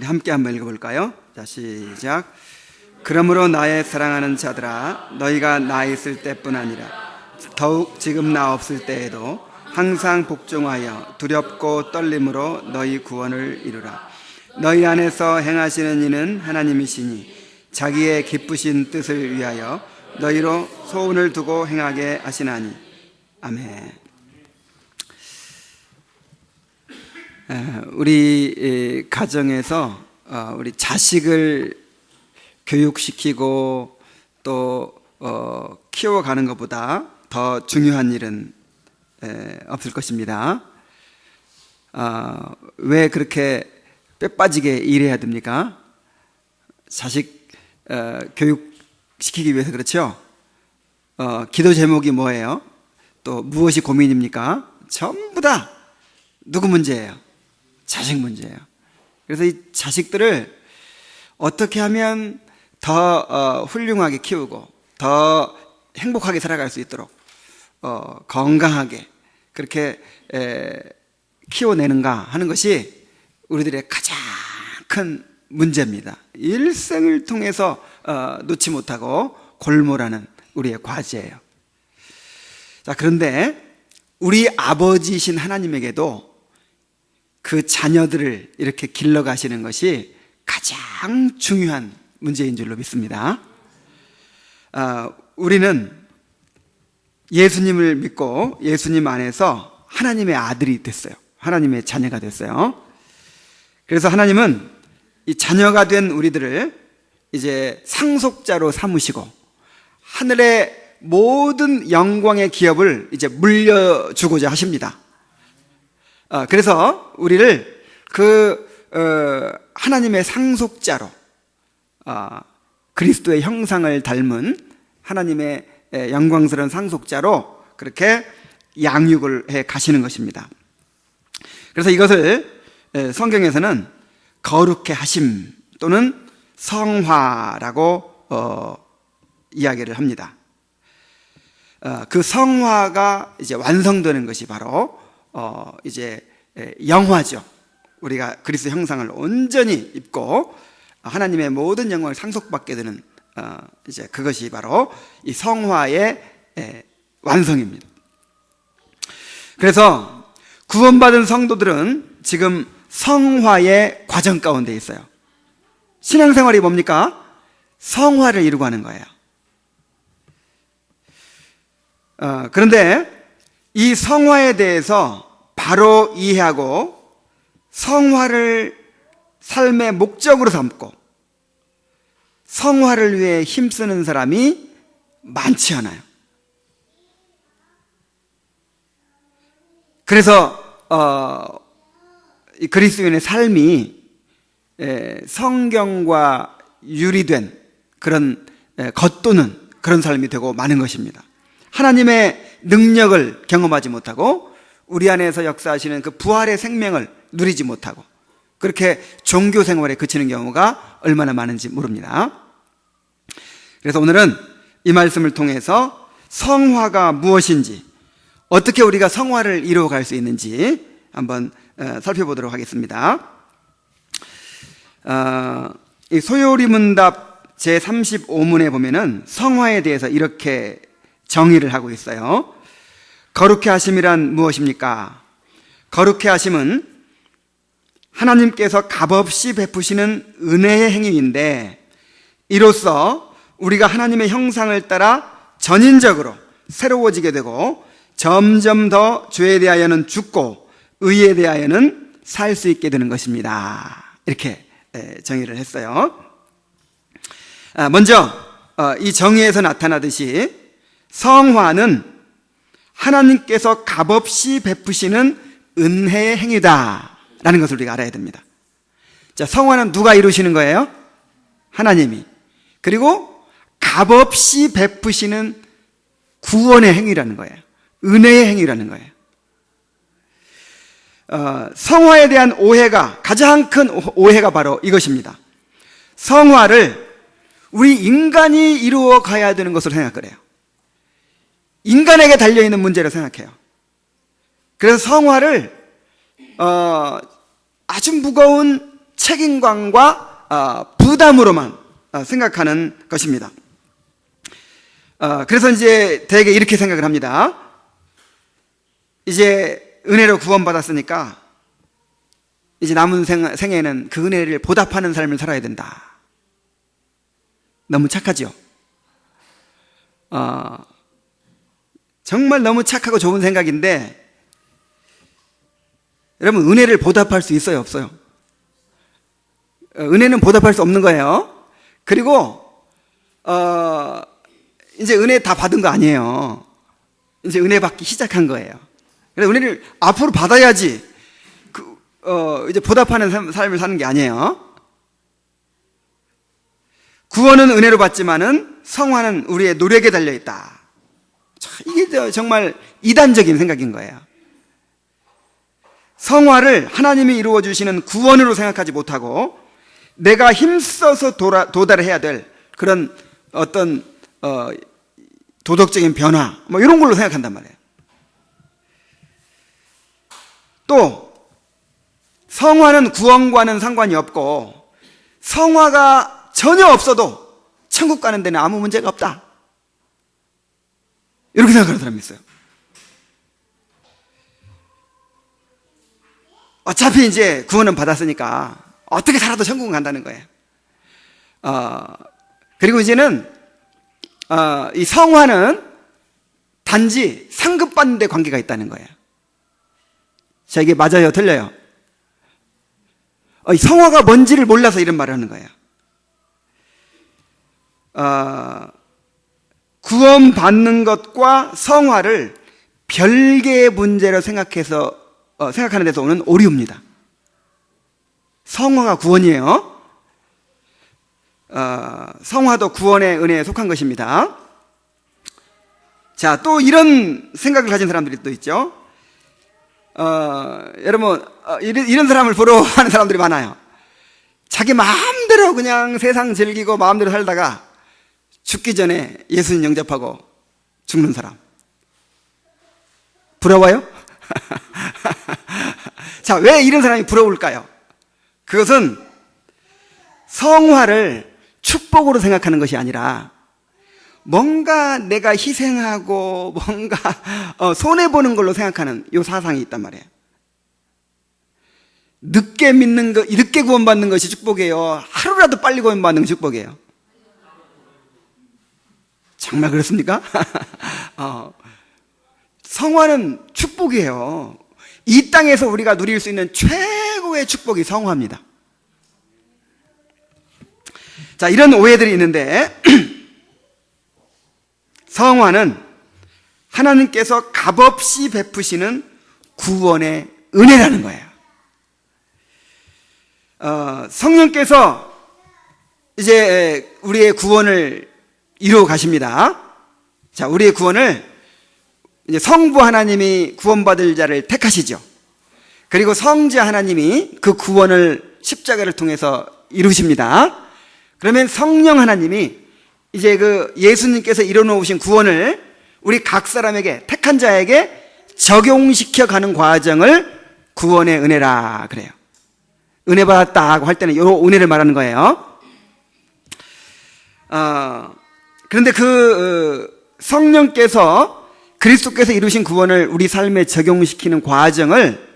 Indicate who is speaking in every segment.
Speaker 1: 함께 한번 읽어볼까요? 자, 시작. 그러므로 나의 사랑하는 자들아, 너희가 나 있을 때뿐 아니라 더욱 지금 나 없을 때에도 항상 복종하여 두렵고 떨림으로 너희 구원을 이루라. 너희 안에서 행하시는 이는 하나님이시니 자기의 기쁘신 뜻을 위하여 너희로 소원을 두고 행하게 하시나니. 아멘. 우리 가정에서 우리 자식을 교육시키고 또 키워가는 것보다 더 중요한 일은 없을 것입니다. 왜 그렇게 빼빠지게 일해야 됩니까? 자식 교육시키기 위해서 그렇죠? 기도 제목이 뭐예요? 또 무엇이 고민입니까? 전부 다 누구 문제예요? 자식 문제예요. 그래서 이 자식들을 어떻게 하면 더 훌륭하게 키우고 더 행복하게 살아갈 수 있도록 건강하게 그렇게 키워내는가 하는 것이 우리들의 가장 큰 문제입니다. 일생을 통해서 놓지 못하고 골몰하는 우리의 과제예요. 자, 그런데 우리 아버지이신 하나님에게도 그 자녀들을 이렇게 길러가시는 것이 가장 중요한 문제인 줄로 믿습니다. 우리는 예수님을 믿고 예수님 안에서 하나님의 아들이 됐어요. 하나님의 자녀가 됐어요. 그래서 하나님은 이 자녀가 된 우리들을 이제 상속자로 삼으시고 하늘의 모든 영광의 기업을 이제 물려주고자 하십니다. 그래서 우리를 하나님의 상속자로 그리스도의 형상을 닮은 하나님의 영광스러운 상속자로 그렇게 양육을 해 가시는 것입니다. 그래서 이것을 성경에서는 거룩해 하심 또는 성화라고 이야기를 합니다. 그 성화가 이제 완성되는 것이 바로 이제 영화죠. 우리가 그리스도 형상을 온전히 입고 하나님의 모든 영광을 상속받게 되는 이제 그것이 바로 이 성화의 완성입니다. 그래서 구원받은 성도들은 지금 성화의 과정 가운데 있어요. 신앙생활이 뭡니까? 성화를 이루고 하는 거예요. 그런데 이 성화에 대해서 바로 이해하고 성화를 삶의 목적으로 삼고 성화를 위해 힘쓰는 사람이 많지 않아요. 그래서 이 그리스도인의 삶이 성경과 유리된 그런 겉도는 그런 삶이 되고 마는 것입니다. 하나님의 능력을 경험하지 못하고 우리 안에서 역사하시는 그 부활의 생명을 누리지 못하고 그렇게 종교 생활에 그치는 경우가 얼마나 많은지 모릅니다. 그래서 오늘은 이 말씀을 통해서 성화가 무엇인지, 어떻게 우리가 성화를 이루어갈 수 있는지 한번 살펴보도록 하겠습니다. 이 소요리 문답 제35문에 보면은 성화에 대해서 이렇게 정의를 하고 있어요. 거룩해 하심이란 무엇입니까? 거룩해 하심은 하나님께서 값없이 베푸시는 은혜의 행위인데 이로써 우리가 하나님의 형상을 따라 전인적으로 새로워지게 되고 점점 더 죄에 대하여는 죽고 의에 대하여는 살 수 있게 되는 것입니다. 이렇게 정의를 했어요. 먼저 이 정의에서 나타나듯이 성화는 하나님께서 값없이 베푸시는 은혜의 행위다라는 것을 우리가 알아야 됩니다. 자, 성화는 누가 이루시는 거예요? 하나님이. 그리고 값없이 베푸시는 구원의 행위라는 거예요. 은혜의 행위라는 거예요. 성화에 대한 오해가, 가장 큰 오해가 바로 이것입니다. 성화를 우리 인간이 이루어 가야 되는 것으로 생각을 해요. 인간에게 달려있는 문제로 생각해요. 그래서 성화를 아주 무거운 책임감과 부담으로만 생각하는 것입니다. 그래서 이제 대개 이렇게 생각을 합니다. 이제 은혜로 구원받았으니까 이제 남은 생에는 그 은혜를 보답하는 삶을 살아야 된다. 너무 착하죠? 정말 너무 착하고 좋은 생각인데, 여러분, 은혜를 보답할 수 있어요, 없어요? 은혜는 보답할 수 없는 거예요. 그리고 이제 은혜 다 받은 거 아니에요. 이제 은혜 받기 시작한 거예요. 그래서 은혜를 앞으로 받아야지 이제 보답하는 삶을 사는 게 아니에요. 구원은 은혜로 받지만은 성화는 우리의 노력에 달려 있다. 이게 정말 이단적인 생각인 거예요. 성화를 하나님이 이루어 주시는 구원으로 생각하지 못하고 내가 힘써서 도달해야 될 그런 어떤 도덕적인 변화 뭐 이런 걸로 생각한단 말이에요. 또 성화는 구원과는 상관이 없고 성화가 전혀 없어도 천국 가는 데는 아무 문제가 없다. 이렇게 생각하는 사람이 있어요. 어차피 이제 구원은 받았으니까 어떻게 살아도 천국은 간다는 거예요. 그리고 이제는 이 성화는 단지 상급받는 데 관계가 있다는 거예요. 자, 이게 맞아요, 틀려요? 성화가 뭔지를 몰라서 이런 말을 하는 거예요. 구원받는 것과 성화를 별개의 문제로 생각하는 데서 오는 오류입니다. 성화가 구원이에요. 성화도 구원의 은혜에 속한 것입니다. 자, 또 이런 생각을 가진 사람들이 또 있죠. 여러분, 이런 사람을 부러워하는 사람들이 많아요. 자기 마음대로 그냥 세상 즐기고 마음대로 살다가 죽기 전에 예수님 영접하고 죽는 사람. 부러워요? 자, 왜 이런 사람이 부러울까요? 그것은 성화를 축복으로 생각하는 것이 아니라 뭔가 내가 희생하고 뭔가 손해보는 걸로 생각하는 이 사상이 있단 말이에요. 늦게 믿는 거, 늦게 구원받는 것이 축복이에요? 하루라도 빨리 구원받는 것이 축복이에요? 정말 그렇습니까? 성화는 축복이에요. 이 땅에서 우리가 누릴 수 있는 최고의 축복이 성화입니다. 자, 이런 오해들이 있는데 성화는 하나님께서 값없이 베푸시는 구원의 은혜라는 거예요. 성령께서 이제 우리의 구원을 이루어 가십니다. 자, 우리의 구원을 이제 성부 하나님이 구원받을 자를 택하시죠. 그리고 성자 하나님이 그 구원을 십자가를 통해서 이루십니다. 그러면 성령 하나님이 이제 그 예수님께서 이뤄놓으신 구원을 우리 각 사람에게, 택한 자에게 적용시켜 가는 과정을 구원의 은혜라 그래요. 은혜 받았다고 할 때는 이 은혜를 말하는 거예요. 그런데 성령께서 그리스도께서 이루신 구원을 우리 삶에 적용시키는 과정을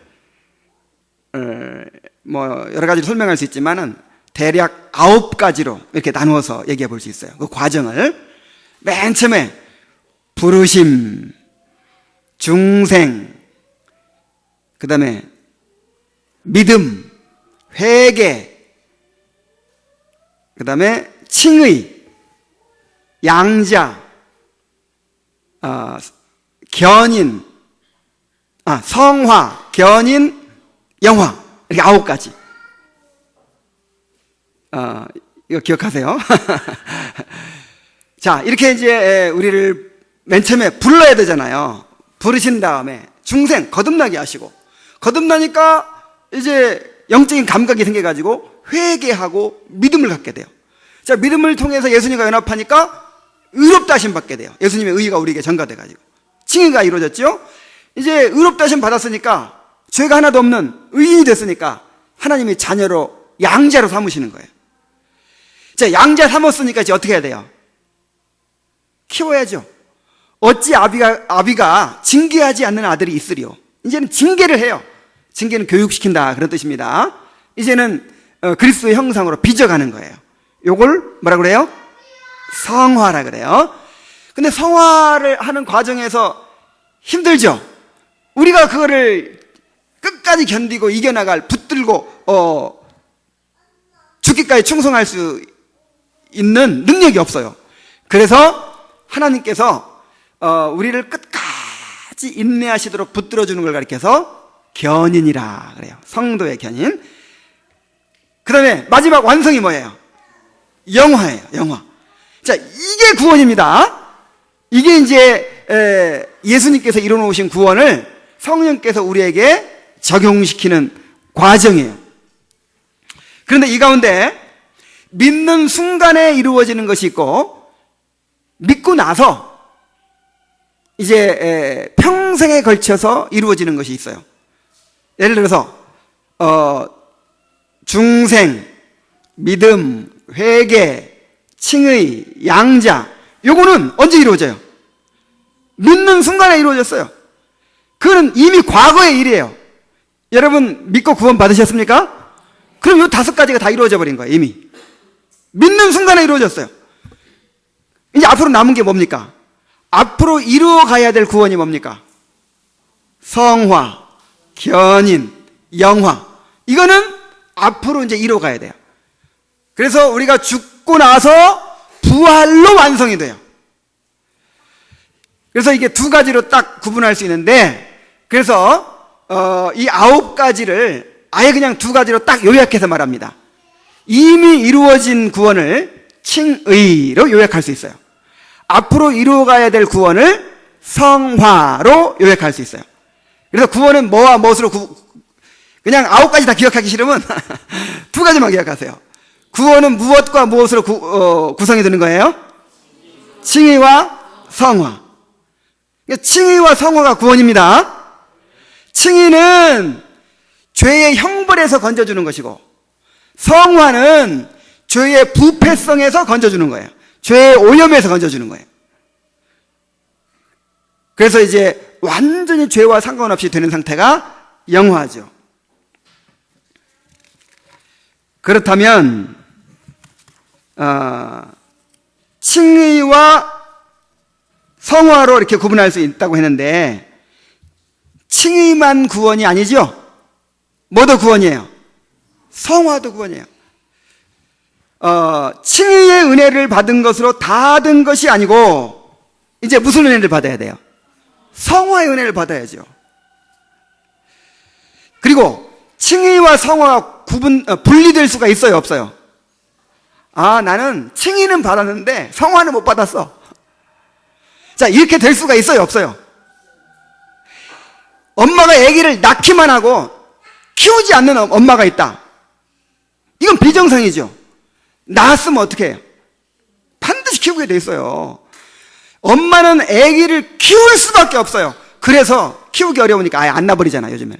Speaker 1: 뭐 여러 가지로 설명할 수 있지만은 대략 9가지로 이렇게 나누어서 얘기해 볼 수 있어요. 그 과정을 맨 처음에 부르심, 중생, 그 다음에 믿음, 회개, 그 다음에 칭의, 양자, 견인, 성화, 견인, 영화, 이렇게 9가지. 이거 기억하세요? 자, 이렇게 이제 우리를 맨 처음에 불러야 되잖아요. 부르신 다음에 중생, 거듭나게 하시고, 거듭나니까 이제 영적인 감각이 생겨가지고 회개하고 믿음을 갖게 돼요. 자, 믿음을 통해서 예수님과 연합하니까 의롭다 하심 받게 돼요. 예수님의 의가 우리에게 전가돼가지고 칭의가 이루어졌죠. 이제 의롭다 하심 받았으니까 죄가 하나도 없는 의인이 됐으니까 하나님의 자녀로 양자로 삼으시는 거예요. 자, 양자 삼았으니까 이제 어떻게 해야 돼요? 키워야죠. 어찌 아비가 징계하지 않는 아들이 있으리요. 이제는 징계를 해요. 징계는 교육시킨다, 그런 뜻입니다. 이제는 그리스도의 형상으로 빚어가는 거예요. 요걸 뭐라 그래요? 성화라 그래요. 근데 성화를 하는 과정에서 힘들죠. 우리가 그거를 끝까지 견디고 이겨나갈, 붙들고 죽기까지 충성할 수 있는 능력이 없어요. 그래서 하나님께서 우리를 끝까지 인내하시도록 붙들어주는 걸 가리켜서 견인이라 그래요. 성도의 견인. 그 다음에 마지막 완성이 뭐예요? 영화예요. 영화. 자, 이게 구원입니다. 이게 이제 예수님께서 이뤄놓으신 구원을 성령께서 우리에게 적용시키는 과정이에요. 그런데 이 가운데 믿는 순간에 이루어지는 것이 있고, 믿고 나서 이제 평생에 걸쳐서 이루어지는 것이 있어요. 예를 들어서 중생, 믿음, 회개, 칭의, 양자, 요거는 언제 이루어져요? 믿는 순간에 이루어졌어요. 그거는 이미 과거의 일이에요. 여러분 믿고 구원 받으셨습니까? 그럼 요 5가지가 다 이루어져 버린 거예요. 이미 믿는 순간에 이루어졌어요. 이제 앞으로 남은 게 뭡니까? 앞으로 이루어가야 될 구원이 뭡니까? 성화, 견인, 영화. 이거는 앞으로 이제 이루어가야 돼요. 그래서 우리가 죽고 나서 부활로 완성이 돼요. 그래서 이게 2가지로 딱 구분할 수 있는데, 그래서 이 9가지를 아예 그냥 2가지로 딱 요약해서 말합니다. 이미 이루어진 구원을 칭의로 요약할 수 있어요. 앞으로 이루어가야 될 구원을 성화로 요약할 수 있어요. 그래서 구원은 뭐와 무엇으로 그냥 9가지 다 기억하기 싫으면 2가지만 기억하세요. 구원은 무엇과 무엇으로 구성이 되는 거예요? 칭의와 성화. 그러니까 칭의와 성화가 구원입니다. 칭의는 죄의 형벌에서 건져주는 것이고, 성화는 죄의 부패성에서 건져주는 거예요. 죄의 오염에서 건져주는 거예요. 그래서 이제 완전히 죄와 상관없이 되는 상태가 영화죠. 그렇다면 칭의와 성화로 이렇게 구분할 수 있다고 했는데, 칭의만 구원이 아니죠? 뭐도 구원이에요? 성화도 구원이에요. 칭의의 은혜를 받은 것으로 다 된 것이 아니고, 이제 무슨 은혜를 받아야 돼요? 성화의 은혜를 받아야죠. 그리고 칭의와 성화가 분리될 수가 있어요, 없어요? 나는 칭의는 받았는데 성화는 못 받았어. 자, 이렇게 될 수가 있어요, 없어요? 엄마가 아기를 낳기만 하고 키우지 않는 엄마가 있다. 이건 비정상이죠. 낳았으면 어떻게 해요? 반드시 키우게 돼 있어요. 엄마는 아기를 키울 수밖에 없어요. 그래서 키우기 어려우니까 아예 안 낳아버리잖아요, 요즘에.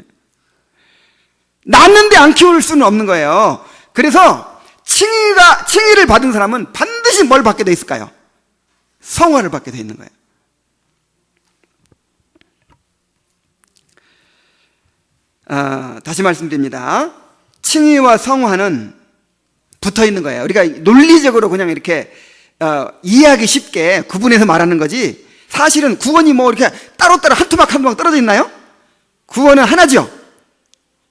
Speaker 1: 낳는데 안 키울 수는 없는 거예요. 그래서 칭의를 받은 사람은 반드시 뭘 받게 돼 있을까요? 성화를 받게 돼 있는 거예요. 다시 말씀드립니다. 칭의와 성화는 붙어 있는 거예요. 우리가 논리적으로 그냥 이렇게 이해하기 쉽게 구분해서 말하는 거지, 사실은 구원이 뭐 이렇게 따로따로 한 토막 한 토막 떨어져 있나요? 구원은 하나죠.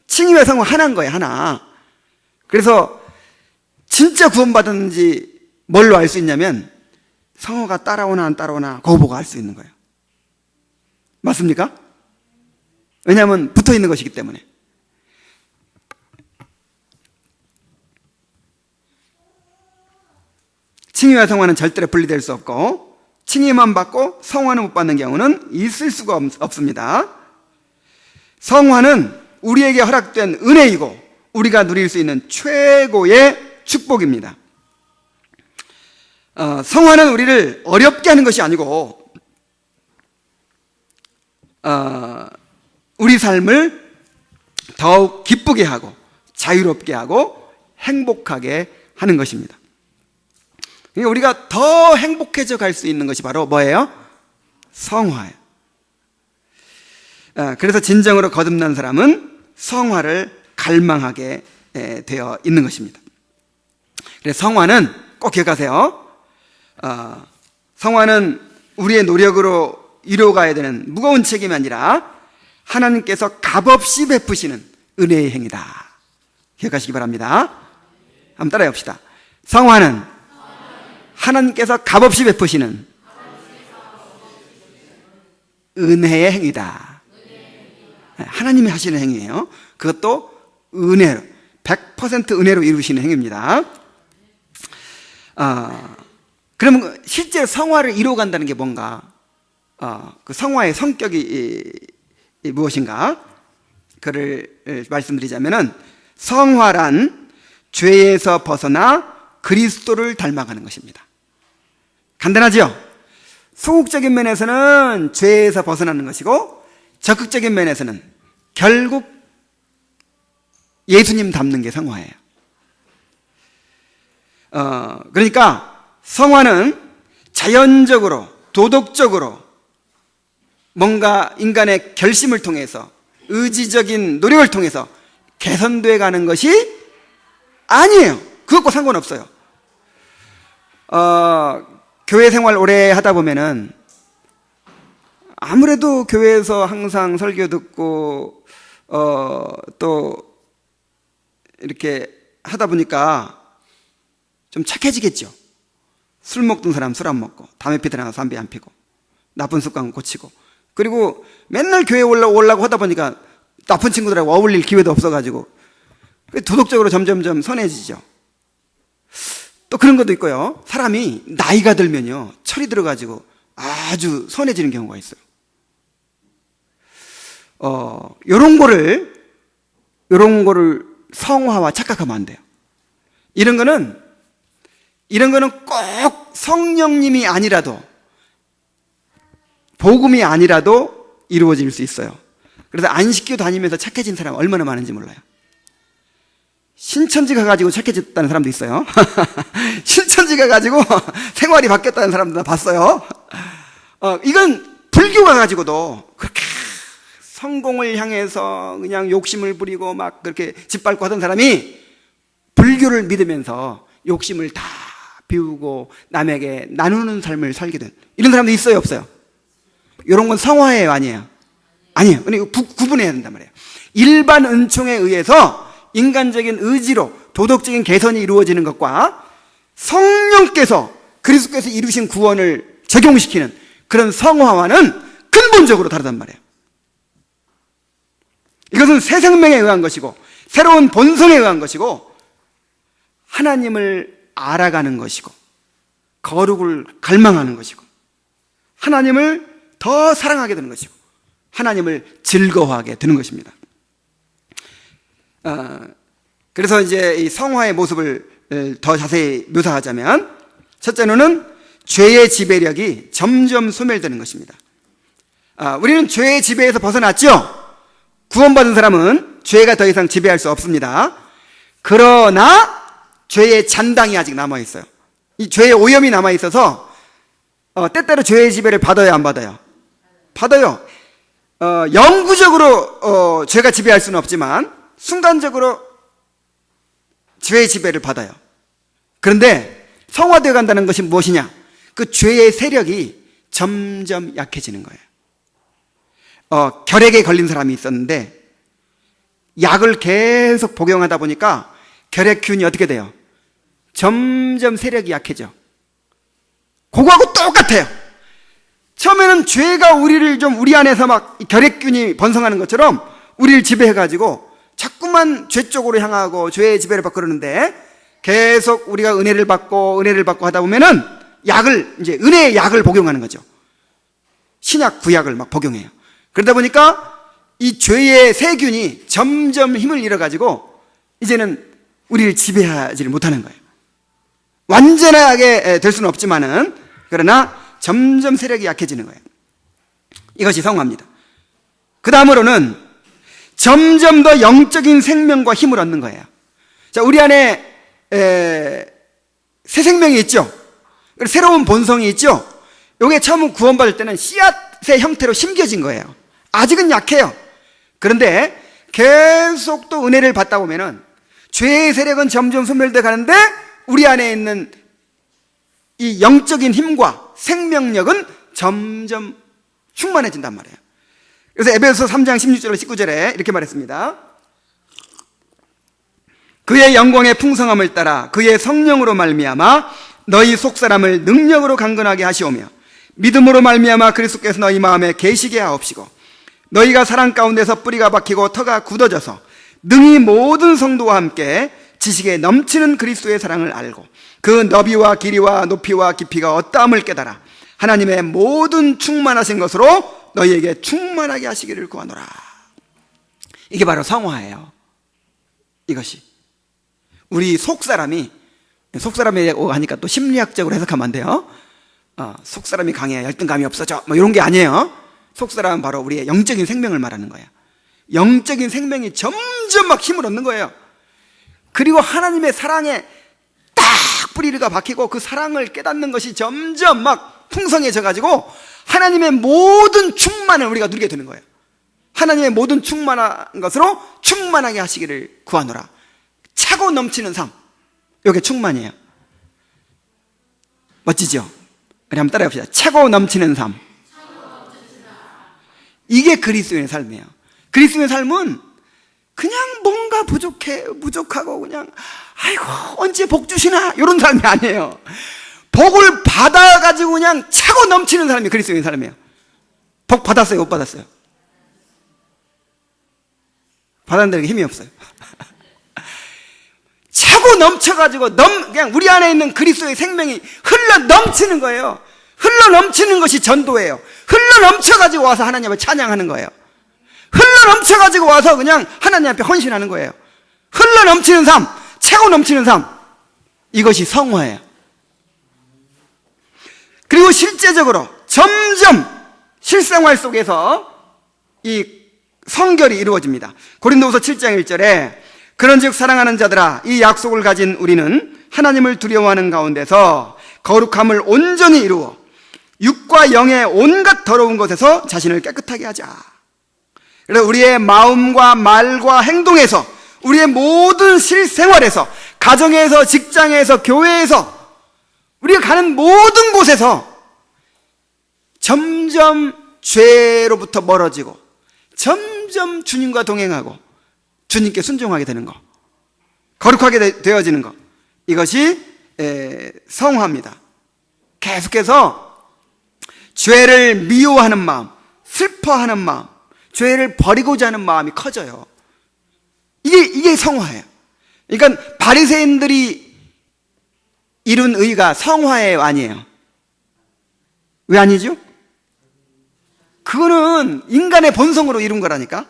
Speaker 1: 칭의와 성화 하나인 거예요, 하나. 그래서 진짜 구원받았는지 뭘로 알 수 있냐면, 성화가 따라오나 안 따라오나 그거 보고 알 수 있는 거예요. 맞습니까? 왜냐하면 붙어 있는 것이기 때문에. 칭의와 성화는 절대로 분리될 수 없고, 칭의만 받고 성화는 못 받는 경우는 있을 수가 없습니다. 성화는 우리에게 허락된 은혜이고 우리가 누릴 수 있는 최고의 축복입니다. 성화는 우리를 어렵게 하는 것이 아니고 우리 삶을 더욱 기쁘게 하고 자유롭게 하고 행복하게 하는 것입니다. 그러니까 우리가 더 행복해져 갈 수 있는 것이 바로 뭐예요? 성화예요. 그래서 진정으로 거듭난 사람은 성화를 갈망하게 되어 있는 것입니다. 그래서 성화는 꼭 기억하세요. 성화는 우리의 노력으로 이루어가야 되는 무거운 책임이 아니라 하나님께서 값없이 베푸시는 은혜의 행위다. 기억하시기 바랍니다. 한번 따라해 봅시다. 성화는 하나님께서 값없이 베푸시는 은혜의 행위다. 하나님이 하시는 행위예요. 그것도 은혜로, 100% 은혜로 이루시는 행위입니다. 그러면 실제 성화를 이루어간다는 게 뭔가? 그 성화의 성격이 무엇인가? 그를 말씀드리자면은, 성화란 죄에서 벗어나 그리스도를 닮아가는 것입니다. 간단하죠? 소극적인 면에서는 죄에서 벗어나는 것이고, 적극적인 면에서는 결국 예수님 닮는 게 성화예요. 그러니까 성화는 자연적으로, 도덕적으로 뭔가 인간의 결심을 통해서, 의지적인 노력을 통해서 개선돼 가는 것이 아니에요. 그것과 상관없어요. 교회 생활 오래 하다 보면은 아무래도 교회에서 항상 설교 듣고 또 이렇게 하다 보니까 좀 착해지겠죠. 술 먹던 사람 술 안 먹고, 담배 피던 사람 담배 안 피고, 나쁜 습관 고치고, 그리고 맨날 교회에 올라오려고 하다 보니까 나쁜 친구들하고 어울릴 기회도 없어가지고 도덕적으로 점점점 선해지죠. 또 그런 것도 있고요. 사람이 나이가 들면요, 철이 들어가지고 아주 선해지는 경우가 있어요. 요런 거를 성화와 착각하면 안 돼요. 이런 거는 꼭 성령님이 아니라도, 복음이 아니라도 이루어질 수 있어요. 그래서 안식교 다니면서 착해진 사람 얼마나 많은지 몰라요. 신천지 가가지고 착해졌다는 사람도 있어요. 신천지 가가지고 생활이 바뀌었다는 사람도 나 봤어요. 이건 불교 가가지고도 그렇게 성공을 향해서 그냥 욕심을 부리고 막 그렇게 짓밟고 하던 사람이 불교를 믿으면서 욕심을 다 비우고 남에게 나누는 삶을 살게 된 이런 사람도 있어요, 없어요? 이런 건 성화예요, 아니에요? 아니에요. 구분해야 된단 말이에요. 일반 은총에 의해서 인간적인 의지로 도덕적인 개선이 이루어지는 것과 성령께서, 그리스도께서 이루신 구원을 적용시키는 그런 성화와는 근본적으로 다르단 말이에요. 이것은 새 생명에 의한 것이고, 새로운 본성에 의한 것이고, 하나님을 알아가는 것이고, 거룩을 갈망하는 것이고, 하나님을 더 사랑하게 되는 것이고, 하나님을 즐거워하게 되는 것입니다. 그래서 이제 이 성화의 모습을 더 자세히 묘사하자면, 첫째로는 죄의 지배력이 점점 소멸되는 것입니다. 우리는 죄의 지배에서 벗어났죠? 구원받은 사람은 죄가 더 이상 지배할 수 없습니다. 그러나 죄의 잔당이 아직 남아있어요. 이 죄의 오염이 남아있어서 때때로 죄의 지배를 받아요, 안 받아요? 받아요. 영구적으로 죄가 지배할 수는 없지만 순간적으로 죄의 지배를 받아요. 그런데 성화되어 간다는 것이 무엇이냐? 그 죄의 세력이 점점 약해지는 거예요. 결핵에 걸린 사람이 있었는데 약을 계속 복용하다 보니까 결핵균이 어떻게 돼요? 점점 세력이 약해져. 그거하고 똑같아요. 처음에는 죄가 우리 안에서 막 결핵균이 번성하는 것처럼 우리를 지배해가지고 자꾸만 죄 쪽으로 향하고 죄의 지배를 받고 그러는데, 계속 우리가 은혜를 받고 하다 보면은 이제 은혜의 약을 복용하는 거죠. 신약, 구약을 막 복용해요. 그러다 보니까 이 죄의 세균이 점점 힘을 잃어가지고 이제는 우리를 지배하지를 못하는 거예요. 완전하게 될 수는 없지만은, 그러나 점점 세력이 약해지는 거예요. 이것이 성화입니다. 그 다음으로는 점점 더 영적인 생명과 힘을 얻는 거예요. 자, 우리 안에 새 생명이 있죠. 새로운 본성이 있죠. 이게 처음 구원받을 때는 씨앗의 형태로 심겨진 거예요. 아직은 약해요. 그런데 계속 또 은혜를 받다 보면은 죄의 세력은 점점 소멸돼 가는데 우리 안에 있는 이 영적인 힘과 생명력은 점점 충만해진단 말이에요. 그래서 에베소 3장 16절 19절에 이렇게 말했습니다. 그의 영광의 풍성함을 따라 그의 성령으로 말미암아 너희 속사람을 능력으로 강건하게 하시오며 믿음으로 말미암아 그리스도께서 너희 마음에 계시게 하옵시고 너희가 사랑 가운데서 뿌리가 박히고 터가 굳어져서 능히 모든 성도와 함께 지식에 넘치는 그리스도의 사랑을 알고 그 너비와 길이와 높이와 깊이가 어떠함을 깨달아 하나님의 모든 충만하신 것으로 너희에게 충만하게 하시기를 구하노라. 이게 바로 성화예요. 이것이 우리 속사람이라고 하니까 또 심리학적으로 해석하면 안 돼요. 속사람이 강해 열등감이 없어져 뭐 이런 게 아니에요. 속사람은 바로 우리의 영적인 생명을 말하는 거예요. 영적인 생명이 점점 막 힘을 얻는 거예요. 그리고 하나님의 사랑에 딱 뿌리가 박히고 그 사랑을 깨닫는 것이 점점 막 풍성해져 가지고 하나님의 모든 충만을 우리가 누리게 되는 거예요. 하나님의 모든 충만한 것으로 충만하게 하시기를 구하노라. 차고 넘치는 삶, 이게 충만이에요. 멋지죠? 우리 한번 따라해 봅시다. 차고 넘치는 삶. 이게 그리스도인의 삶이에요. 그리스도인의 삶은 그냥 뭔가 부족하고 그냥 아이고 언제 복 주시나 이런 삶이 아니에요. 복을 받아가지고 그냥 차고 넘치는 사람이 그리스도인의 삶이에요. 복 받았어요? 못 받았어요? 받았는 데는 힘이 없어요. 차고 넘쳐가지고 그냥 우리 안에 있는 그리스도의 생명이 흘러 넘치는 거예요. 흘러 넘치는 것이 전도예요. 흘러 넘쳐가지고 와서 하나님 앞에 찬양하는 거예요. 흘러 넘쳐가지고 와서 그냥 하나님 앞에 헌신하는 거예요. 흘러 넘치는 삶, 차고 넘치는 삶, 이것이 성화예요. 그리고 실제적으로 점점 실생활 속에서 이 성결이 이루어집니다. 고린도후서 7장 1절에 그런즉 사랑하는 자들아 이 약속을 가진 우리는 하나님을 두려워하는 가운데서 거룩함을 온전히 이루어 육과 영의 온갖 더러운 것에서 자신을 깨끗하게 하자. 그래서 우리의 마음과 말과 행동에서 우리의 모든 실생활에서 가정에서 직장에서 교회에서 우리가 가는 모든 곳에서 점점 죄로부터 멀어지고 점점 주님과 동행하고 주님께 순종하게 되는 것, 거룩하게 되어지는 것, 이것이 성화입니다. 계속해서 죄를 미워하는 마음, 슬퍼하는 마음, 죄를 버리고자 하는 마음이 커져요. 이게 성화예요. 그러니까 바리새인들이 이룬 의가 성화예요, 아니에요? 왜 아니죠? 그거는 인간의 본성으로 이룬 거라니까.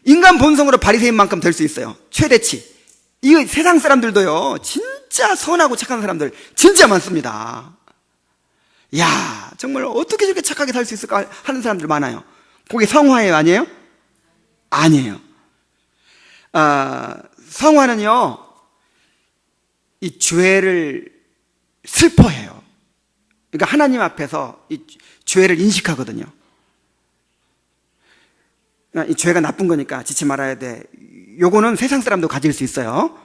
Speaker 1: 인간 본성으로 바리새인만큼 될 수 있어요. 최대치. 이 세상 사람들도요, 진짜 선하고 착한 사람들 진짜 많습니다. 야, 정말 어떻게 저렇게 착하게 살 수 있을까 하는 사람들 많아요. 그게 성화예요, 아니에요? 아니에요. 성화는요, 이 죄를 슬퍼해요. 그러니까 하나님 앞에서 이 죄를 인식하거든요. 이 죄가 나쁜 거니까 짓지 말아야 돼. 요거는 세상 사람도 가질 수 있어요.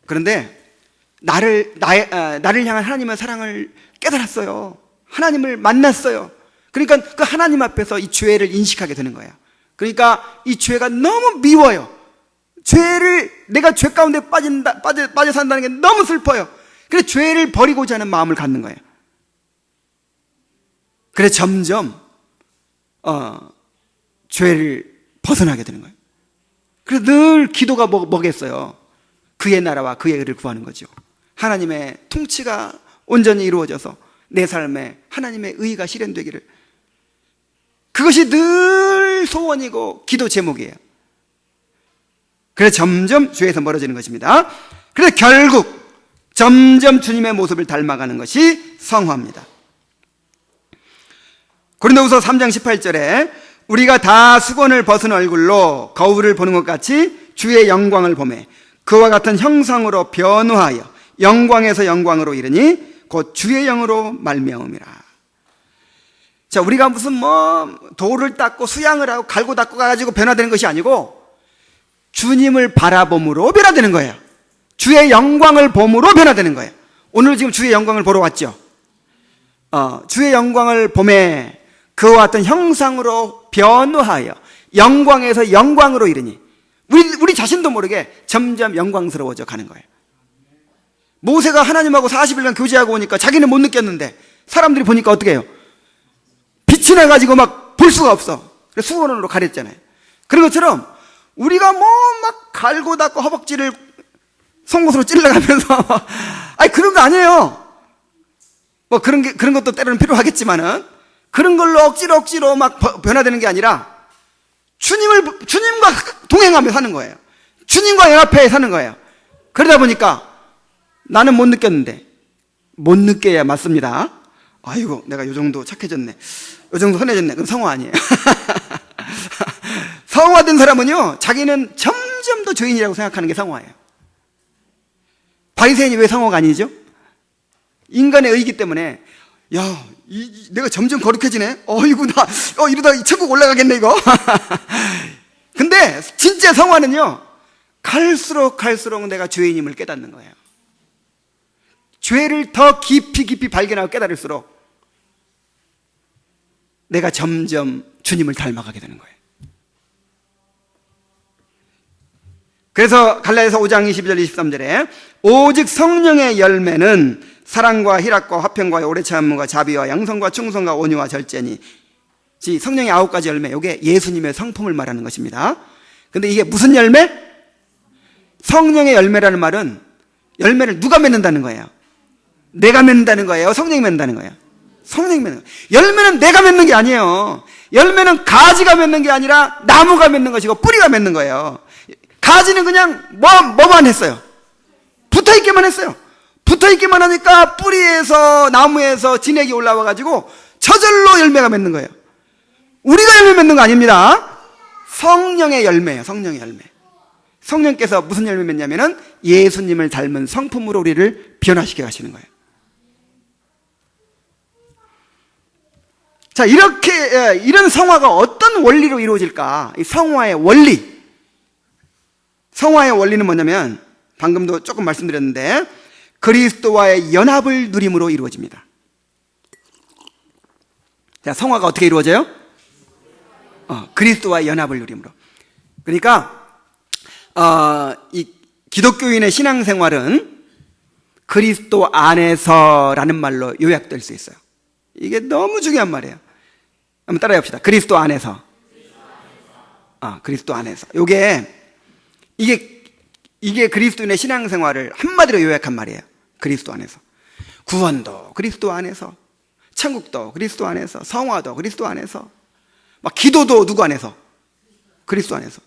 Speaker 1: 그런데 나를 향한 하나님의 사랑을 깨달았어요. 하나님을 만났어요. 그러니까 그 하나님 앞에서 이 죄를 인식하게 되는 거예요. 그러니까 이 죄가 너무 미워요. 내가 죄 가운데 빠져 산다는 게 너무 슬퍼요. 그래서 죄를 버리고자 하는 마음을 갖는 거예요. 그래서 점점 죄를 벗어나게 되는 거예요. 그래서 늘 기도가 뭐겠어요? 그의 나라와 그의 의를 구하는 거죠. 하나님의 통치가 온전히 이루어져서 내 삶에 하나님의 의가 실현되기를, 그것이 늘 소원이고 기도 제목이에요. 그래서 점점 죄에서 멀어지는 것입니다. 그래서 결국 점점 주님의 모습을 닮아가는 것이 성화입니다. 고린도후서 3장 18절에 우리가 다 수건을 벗은 얼굴로 거울을 보는 것 같이 주의 영광을 보매 그와 같은 형상으로 변화하여 영광에서 영광으로 이르니 곧 주의 영으로 말미암음이라. 자, 우리가 무슨 돌을 닦고 수양을 하고 갈고 닦고 가지고 변화되는 것이 아니고 주님을 바라봄으로 변화되는 거예요. 주의 영광을 봄으로 변화되는 거예요. 오늘 지금 주의 영광을 보러 왔죠. 주의 영광을 봄에 그와 같은 형상으로 변화하여 영광에서 영광으로 이르니 우리 자신도 모르게 점점 영광스러워져 가는 거예요. 모세가 하나님하고 40일간 교제하고 오니까 자기는 못 느꼈는데 사람들이 보니까 어떻게 해요? 빛이 나가지고 막 볼 수가 없어. 그래서 수건으로 가렸잖아요. 그런 것처럼 우리가 막 갈고 닦고 허벅지를 송곳으로 찔러가면서 아니 그런 거 아니에요. 그런 것도 때로는 필요하겠지만은 그런 걸로 억지로 막 변화되는 게 아니라 주님과 동행하며 사는 거예요. 주님과 연합해 사는 거예요. 그러다 보니까 나는 못 느꼈는데 못 느껴야 맞습니다. 아이고 내가 요 정도 착해졌네, 요 정도 흔해졌네. 그럼 성화 아니에요. 성화된 사람은요 자기는 점점 더 죄인이라고 생각하는 게 성화예요. 바리새인이 왜 성화가 아니죠? 인간의 의기 때문에 내가 점점 거룩해지네. 어이구 이러다 천국 올라가겠네 이거. 근데 진짜 성화는요 갈수록 내가 죄인임을 깨닫는 거예요. 죄를 더 깊이 발견하고 깨달을수록 내가 점점 주님을 닮아가게 되는 거예요. 그래서 갈라디아서 5장 22절 23절에 오직 성령의 열매는 사랑과 희락과 화평과 오래 참음과 자비와 양성과 충성과 온유와 절제니. 성령의 9가지 열매, 이게 예수님의 성품을 말하는 것입니다. 근데 이게 무슨 열매? 성령의 열매라는 말은 열매를 누가 맺는다는 거예요? 내가 맺는다는 거예요? 성령이 맺는다는 거예요? 성령이 맺는 거예요. 열매는 내가 맺는 게 아니에요. 열매는 가지가 맺는 게 아니라 나무가 맺는 것이고 뿌리가 맺는 거예요. 가지는 그냥 뭐만 했어요? 붙어있기만 했어요. 붙어있기만 하니까 뿌리에서 나무에서 진액이 올라와가지고 저절로 열매가 맺는 거예요. 우리가 열매 맺는 거 아닙니다. 성령의 열매예요. 성령의 열매. 성령께서 무슨 열매 맺냐면은 예수님을 닮은 성품으로 우리를 변화시켜 가시는 거예요. 자, 이런 성화가 어떤 원리로 이루어질까? 이 성화의 원리. 성화의 원리는 뭐냐면 방금도 조금 말씀드렸는데 그리스도와의 연합을 누림으로 이루어집니다. 자, 성화가 어떻게 이루어져요? 그리스도와의 연합을 누림으로. 그러니까 이 기독교인의 신앙생활은 그리스도 안에서라는 말로 요약될 수 있어요. 이게 너무 중요한 말이에요. 한번 따라해 봅시다. 그리스도 안에서. 그리스도 안에서. 이게 그리스도인의 신앙생활을 한마디로 요약한 말이에요. 그리스도 안에서. 구원도 그리스도 안에서, 천국도 그리스도 안에서, 성화도 그리스도 안에서, 막 기도도 누구 안에서? 그리스도 안에서.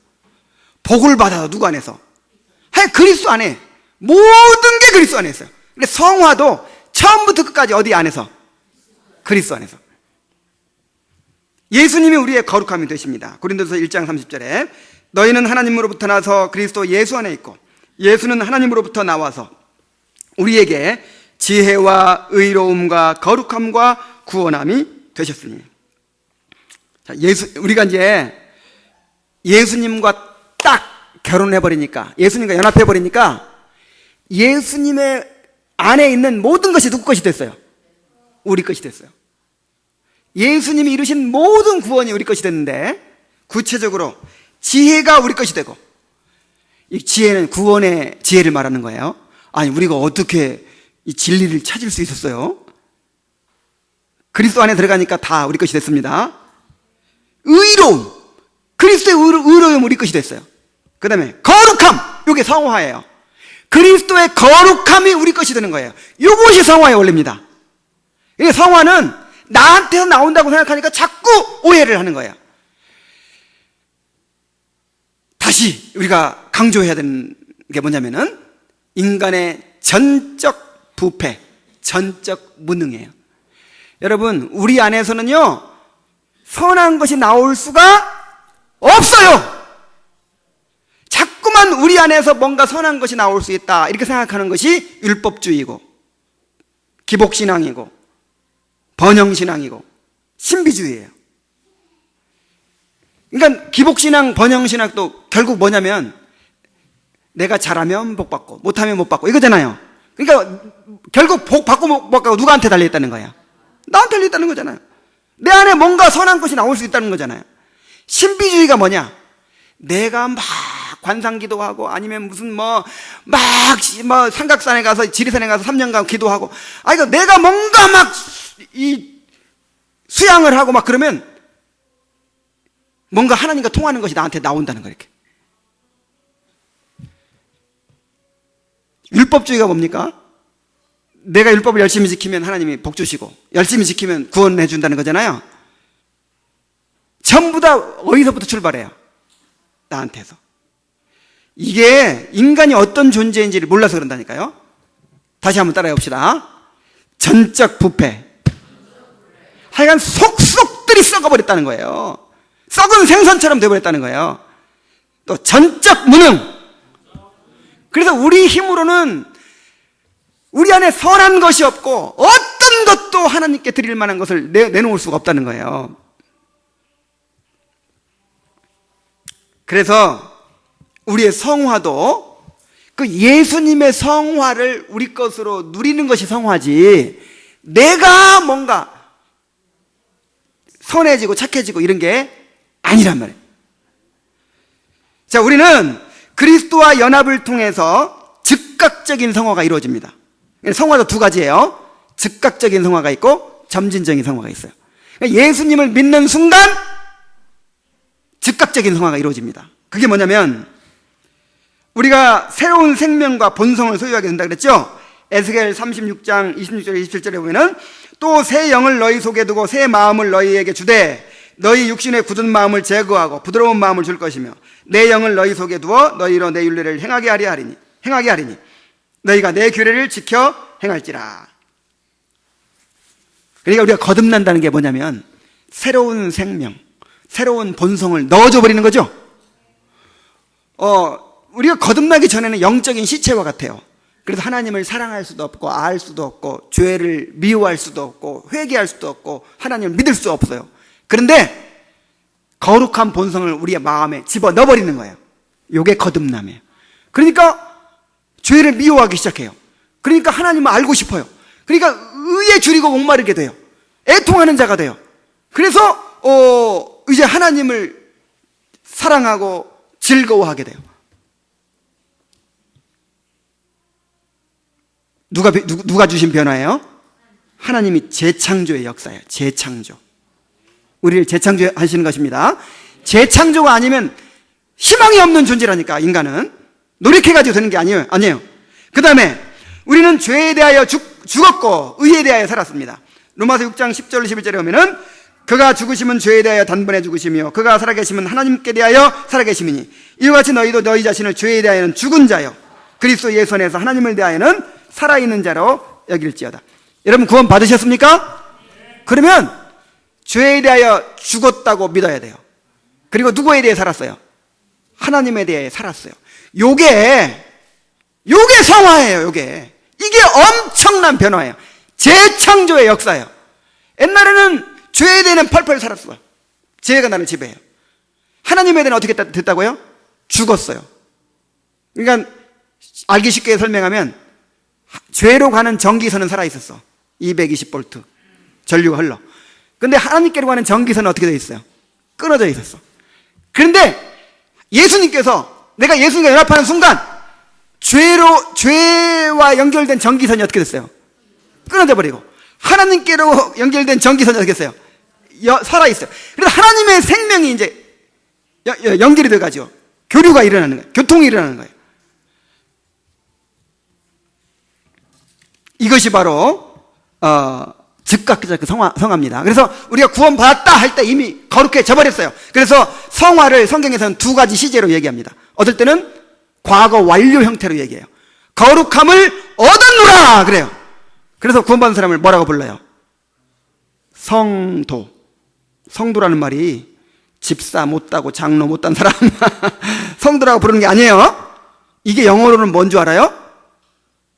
Speaker 1: 복을 받아도 누구 안에서? 그리스도 안에. 모든 게 그리스도 안에 있어요. 근데 성화도 처음부터 끝까지 어디 안에서? 그리스도 안에서. 예수님이 우리의 거룩함이 되십니다. 고린도서 1장 30절에 너희는 하나님으로부터 나서 그리스도 예수 안에 있고 예수는 하나님으로부터 나와서 우리에게 지혜와 의로움과 거룩함과 구원함이 되셨으니. 자, 우리가 이제 예수님과 딱 결혼해버리니까, 예수님과 연합해버리니까 예수님의 안에 있는 모든 것이 누구 것이 됐어요? 우리 것이 됐어요. 예수님이 이루신 모든 구원이 우리 것이 됐는데, 구체적으로 지혜가 우리 것이 되고, 이 지혜는 구원의 지혜를 말하는 거예요. 아니, 우리가 어떻게 이 진리를 찾을 수 있었어요? 그리스도 안에 들어가니까 다 우리 것이 됐습니다. 의로움, 그리스도의 의로움 우리 것이 됐어요. 그 다음에 거룩함, 이게 성화예요. 그리스도의 거룩함이 우리 것이 되는 거예요. 이것이 성화의 원리입니다. 이게 성화는 나한테서 나온다고 생각하니까 자꾸 오해를 하는 거예요. 다시 우리가 강조해야 되는 게 뭐냐면은 인간의 전적 부패, 전적 무능이에요. 여러분, 우리 안에서는요 선한 것이 나올 수가 없어요. 조금만 우리 안에서 뭔가 선한 것이 나올 수 있다 이렇게 생각하는 것이 율법주의고 기복신앙이고 번영신앙이고 신비주의예요. 그러니까 기복신앙, 번영신앙도 결국 뭐냐면 내가 잘하면 복 받고 못하면 못 받고 이거잖아요. 그러니까 결국 복 받고 못 받고 누구한테 달려있다는 거야? 나한테 달려있다는 거잖아요. 내 안에 뭔가 선한 것이 나올 수 있다는 거잖아요. 신비주의가 뭐냐? 내가 막 관상기도하고 아니면 무슨 뭐 삼각산에 가서 지리산에 가서 3년간 기도하고 이거 내가 뭔가 막 이 수양을 하고 막 그러면 뭔가 하나님과 통하는 것이 나한테 나온다는 거예요. 이렇게. 율법주의가 뭡니까? 내가 율법을 열심히 지키면 하나님이 복 주시고 열심히 지키면 구원해 준다는 거잖아요. 전부 다 어디서부터 출발해요? 나한테서. 이게 인간이 어떤 존재인지를 몰라서 그런다니까요. 다시 한번 따라해 봅시다. 전적 부패. 하여간 속속들이 썩어버렸다는 거예요. 썩은 생선처럼 되어버렸다는 거예요. 또 전적 무능. 그래서 우리 힘으로는 우리 안에 선한 것이 없고 어떤 것도 하나님께 드릴 만한 것을 내놓을 수가 없다는 거예요. 그래서 우리의 성화도 그 예수님의 성화를 우리 것으로 누리는 것이 성화지, 내가 뭔가 선해지고 착해지고 이런 게 아니란 말이에요. 자, 우리는 그리스도와 연합을 통해서 즉각적인 성화가 이루어집니다. 성화도 두 가지예요. 즉각적인 성화가 있고 점진적인 성화가 있어요. 예수님을 믿는 순간 즉각적인 성화가 이루어집니다. 그게 뭐냐면 우리가 새로운 생명과 본성을 소유하게 된다 그랬죠? 에스겔 36장 26절 27절에 보면은 또 새 영을 너희 속에 두고 새 마음을 너희에게 주되 너희 육신의 굳은 마음을 제거하고 부드러운 마음을 줄 것이며 내 영을 너희 속에 두어 너희로 내 율례를 행하게 하리니 너희가 내 규례를 지켜 행할지라. 그러니까 우리가 거듭난다는 게 뭐냐면 새로운 생명, 새로운 본성을 넣어줘 버리는 거죠. 우리가 거듭나기 전에는 영적인 시체와 같아요. 그래서 하나님을 사랑할 수도 없고 알 수도 없고 죄를 미워할 수도 없고 회개할 수도 없고 하나님을 믿을 수 없어요. 그런데 거룩한 본성을 우리의 마음에 집어넣어 버리는 거예요. 이게 거듭남이에요. 그러니까 죄를 미워하기 시작해요. 그러니까 하나님을 알고 싶어요. 그러니까 의에 줄이고 목마르게 돼요. 애통하는 자가 돼요. 그래서 이제 하나님을 사랑하고 즐거워하게 돼요. 누가 주신 변화예요? 하나님이 재창조의 역사예요. 재창조. 우리를 재창조하시는 것입니다. 재창조가 아니면 희망이 없는 존재라니까. 인간은 노력해가지고 되는 게 아니에요. 그 다음에 우리는 죄에 대하여 죽었고 의에 대하여 살았습니다. 로마서 6장 10절 11절에 보면은 그가 죽으시면 죄에 대하여 단번에 죽으시며 그가 살아계시면 하나님께 대하여 살아계심이니 이와 같이 너희도 너희 자신을 죄에 대하여는 죽은 자요 그리스도 예수 안에서 하나님을 대하여는 살아있는 자로 여길지어다. 여러분 구원 받으셨습니까? 그러면 죄에 대하여 죽었다고 믿어야 돼요. 그리고 누구에 대해 살았어요? 하나님에 대해 살았어요. 요게 성화예요. 이게 엄청난 변화예요. 재창조의 역사예요. 옛날에는 죄에 대해는 펄펄 살았어요. 죄가 나를 지배해요. 하나님에 대해는 어떻게 됐다고요? 죽었어요. 그러니까 알기 쉽게 설명하면 죄로 가는 전기선은 살아있었어. 220V 전류가 흘러. 근데 하나님께로 가는 전기선은 어떻게 되어 있어요? 끊어져 있었어. 그런데 내가 예수님과 연합하는 순간 죄와 연결된 전기선이 어떻게 됐어요? 끊어져 버리고 하나님께로 연결된 전기선이 어떻게 됐어요? 살아있어요. 그래서 하나님의 생명이 이제 연결이 돼가지고 교류가 일어나는 거예요. 교통이 일어나는 거예요. 이것이 바로 즉각적 성화입니다. 그래서 우리가 구원받았다 할 때 이미 거룩해져 버렸어요. 그래서 성화를 성경에서는 두 가지 시제로 얘기합니다. 어떨 때는 과거 완료 형태로 얘기해요. 거룩함을 얻었노라 그래요. 그래서 구원받은 사람을 뭐라고 불러요? 성도. 성도라는 말이 집사 못하고 장로 못한 사람 성도라고 부르는 게 아니에요. 이게 영어로는 뭔 줄 알아요?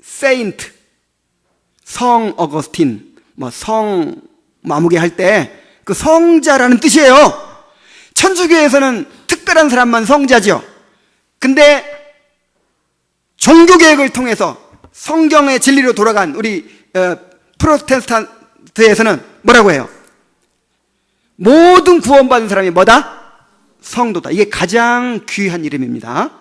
Speaker 1: 세인트, 성 어거스틴, 성 마무개 할 때 그 성자라는 뜻이에요. 천주교에서는 특별한 사람만 성자죠. 근데 종교개혁을 통해서 성경의 진리로 돌아간 우리 프로테스탄트에서는 뭐라고 해요? 모든 구원받은 사람이 뭐다? 성도다. 이게 가장 귀한 이름입니다.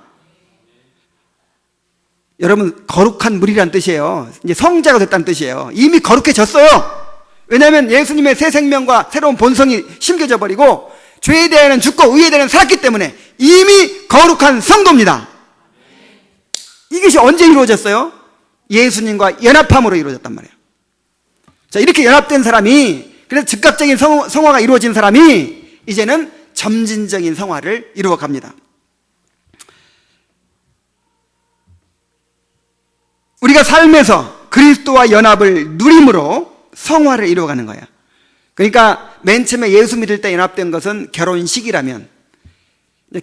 Speaker 1: 여러분, 거룩한 물이란 뜻이에요. 이제 성자가 됐다는 뜻이에요. 이미 거룩해졌어요. 왜냐하면 예수님의 새 생명과 새로운 본성이 심겨져 버리고 죄에 대해서는 죽고 의에 대해서는 살았기 때문에 이미 거룩한 성도입니다. 이것이 언제 이루어졌어요? 예수님과 연합함으로 이루어졌단 말이에요. 자, 이렇게 연합된 사람이, 그래서 즉각적인 성화가 이루어진 사람이 이제는 점진적인 성화를 이루어갑니다. 우리가 삶에서 그리스도와 연합을 누림으로 성화를 이루어가는 거예요. 그러니까 맨 처음에 예수 믿을 때 연합된 것은 결혼식이라면,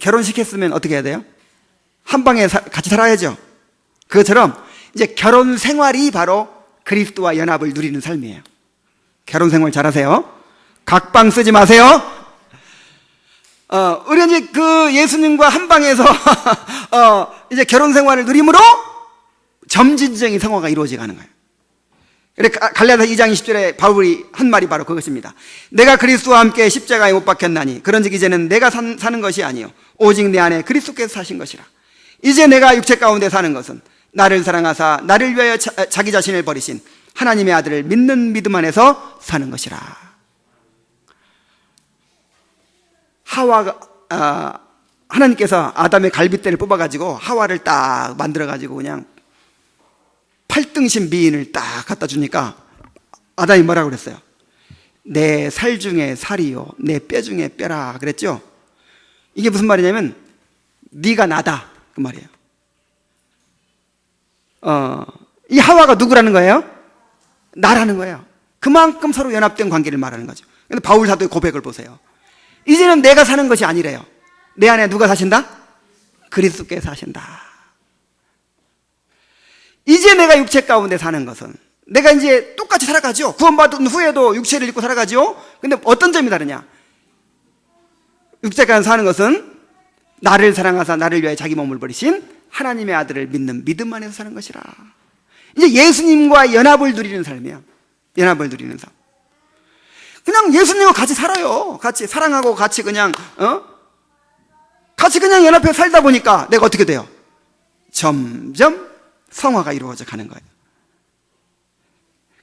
Speaker 1: 결혼식 했으면 어떻게 해야 돼요? 한 방에 같이 살아야죠. 그것처럼 이제 결혼 생활이 바로 그리스도와 연합을 누리는 삶이에요. 결혼 생활 잘하세요. 각방 쓰지 마세요. 우리가 이제 그 예수님과 한 방에서 이제 결혼 생활을 누림으로 점진적인 성화가 이루어져 가는 거예요. 그래, 갈라디아서 2장 20절에 바울이 한 말이 바로 그것입니다. 내가 그리스도와 함께 십자가에 못 박혔나니 그런즉 이제는 내가 사는 것이 아니요 오직 내 안에 그리스도께서 사신 것이라. 이제 내가 육체 가운데 사는 것은 나를 사랑하사 나를 위하여 자기 자신을 버리신 하나님의 아들을 믿는 믿음 안에서 사는 것이라. 하나님께서 아담의 갈빗대를 뽑아가지고 하와를 딱 만들어가지고 그냥 8등신 미인을 딱 갖다 주니까 아담이 뭐라고 그랬어요? 내 살 중에 살이요 내 뼈 중에 뼈라 그랬죠. 이게 무슨 말이냐면 네가 나다 그 말이에요. 이 하와가 누구라는 거예요? 나라는 거예요. 그만큼 서로 연합된 관계를 말하는 거죠. 근데 바울 사도의 고백을 보세요. 이제는 내가 사는 것이 아니래요. 내 안에 누가 사신다? 그리스도께서 사신다. 이제 내가 육체 가운데 사는 것은 내가 이제 똑같이 살아가죠. 구원받은 후에도 육체를 입고 살아가죠. 근데 어떤 점이 다르냐? 육체 가운데 사는 것은 나를 사랑하사 나를 위하여 자기 몸을 버리신 하나님의 아들을 믿는 믿음 안에서 사는 것이라. 이제 예수님과 연합을 누리는 삶이야. 연합을 누리는 삶. 그냥 예수님과 같이 살아요. 같이 사랑하고 같이 그냥 같이 그냥 연합해 살다 보니까 내가 어떻게 돼요? 점점 성화가 이루어져 가는 거예요.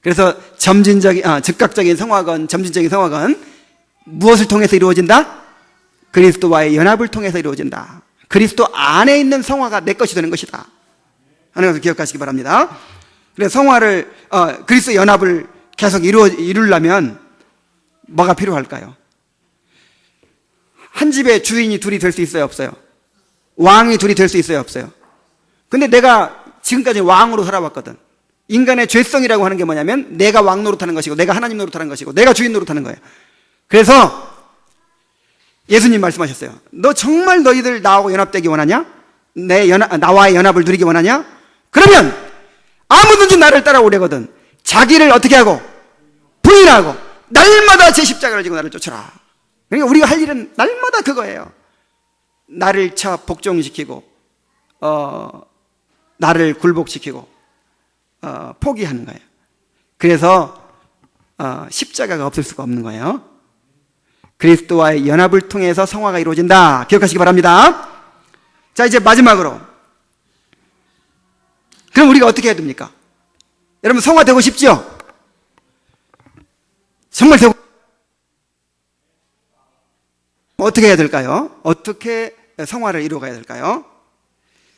Speaker 1: 그래서 즉각적인 성화건 점진적인 성화건 무엇을 통해서 이루어진다? 그리스도와의 연합을 통해서 이루어진다. 그리스도 안에 있는 성화가 내 것이 되는 것이다 하는 것을 기억하시기 바랍니다. 그래서 성화를 그리스도 연합을 계속 이루려면 뭐가 필요할까요? 한 집에 주인이 둘이 될 수 있어요, 없어요? 왕이 둘이 될 수 있어요, 없어요? 근데 내가 지금까지 왕으로 살아왔거든. 인간의 죄성이라고 하는 게 뭐냐면 내가 왕 노릇하는 것이고 내가 하나님 노릇하는 것이고 내가 주인 노릇하는 거예요. 그래서 예수님 말씀하셨어요. 너 정말 너희들 나하고 연합되기 원하냐? 나와의 연합을 누리기 원하냐? 그러면 아무든지 나를 따라오려거든 자기를 어떻게 하고? 부인하고 날마다 제 십자가를 지고 나를 쫓아라. 그러니까 우리가 할 일은 날마다 그거예요. 나를 복종시키고 나를 굴복시키고 포기하는 거예요. 그래서 십자가가 없을 수가 없는 거예요. 그리스도와의 연합을 통해서 성화가 이루어진다. 기억하시기 바랍니다. 자, 이제 마지막으로 그럼 우리가 어떻게 해야 됩니까? 여러분 성화되고 싶죠? 정말 되고 어떻게 해야 될까요? 어떻게 성화를 이루어가야 될까요?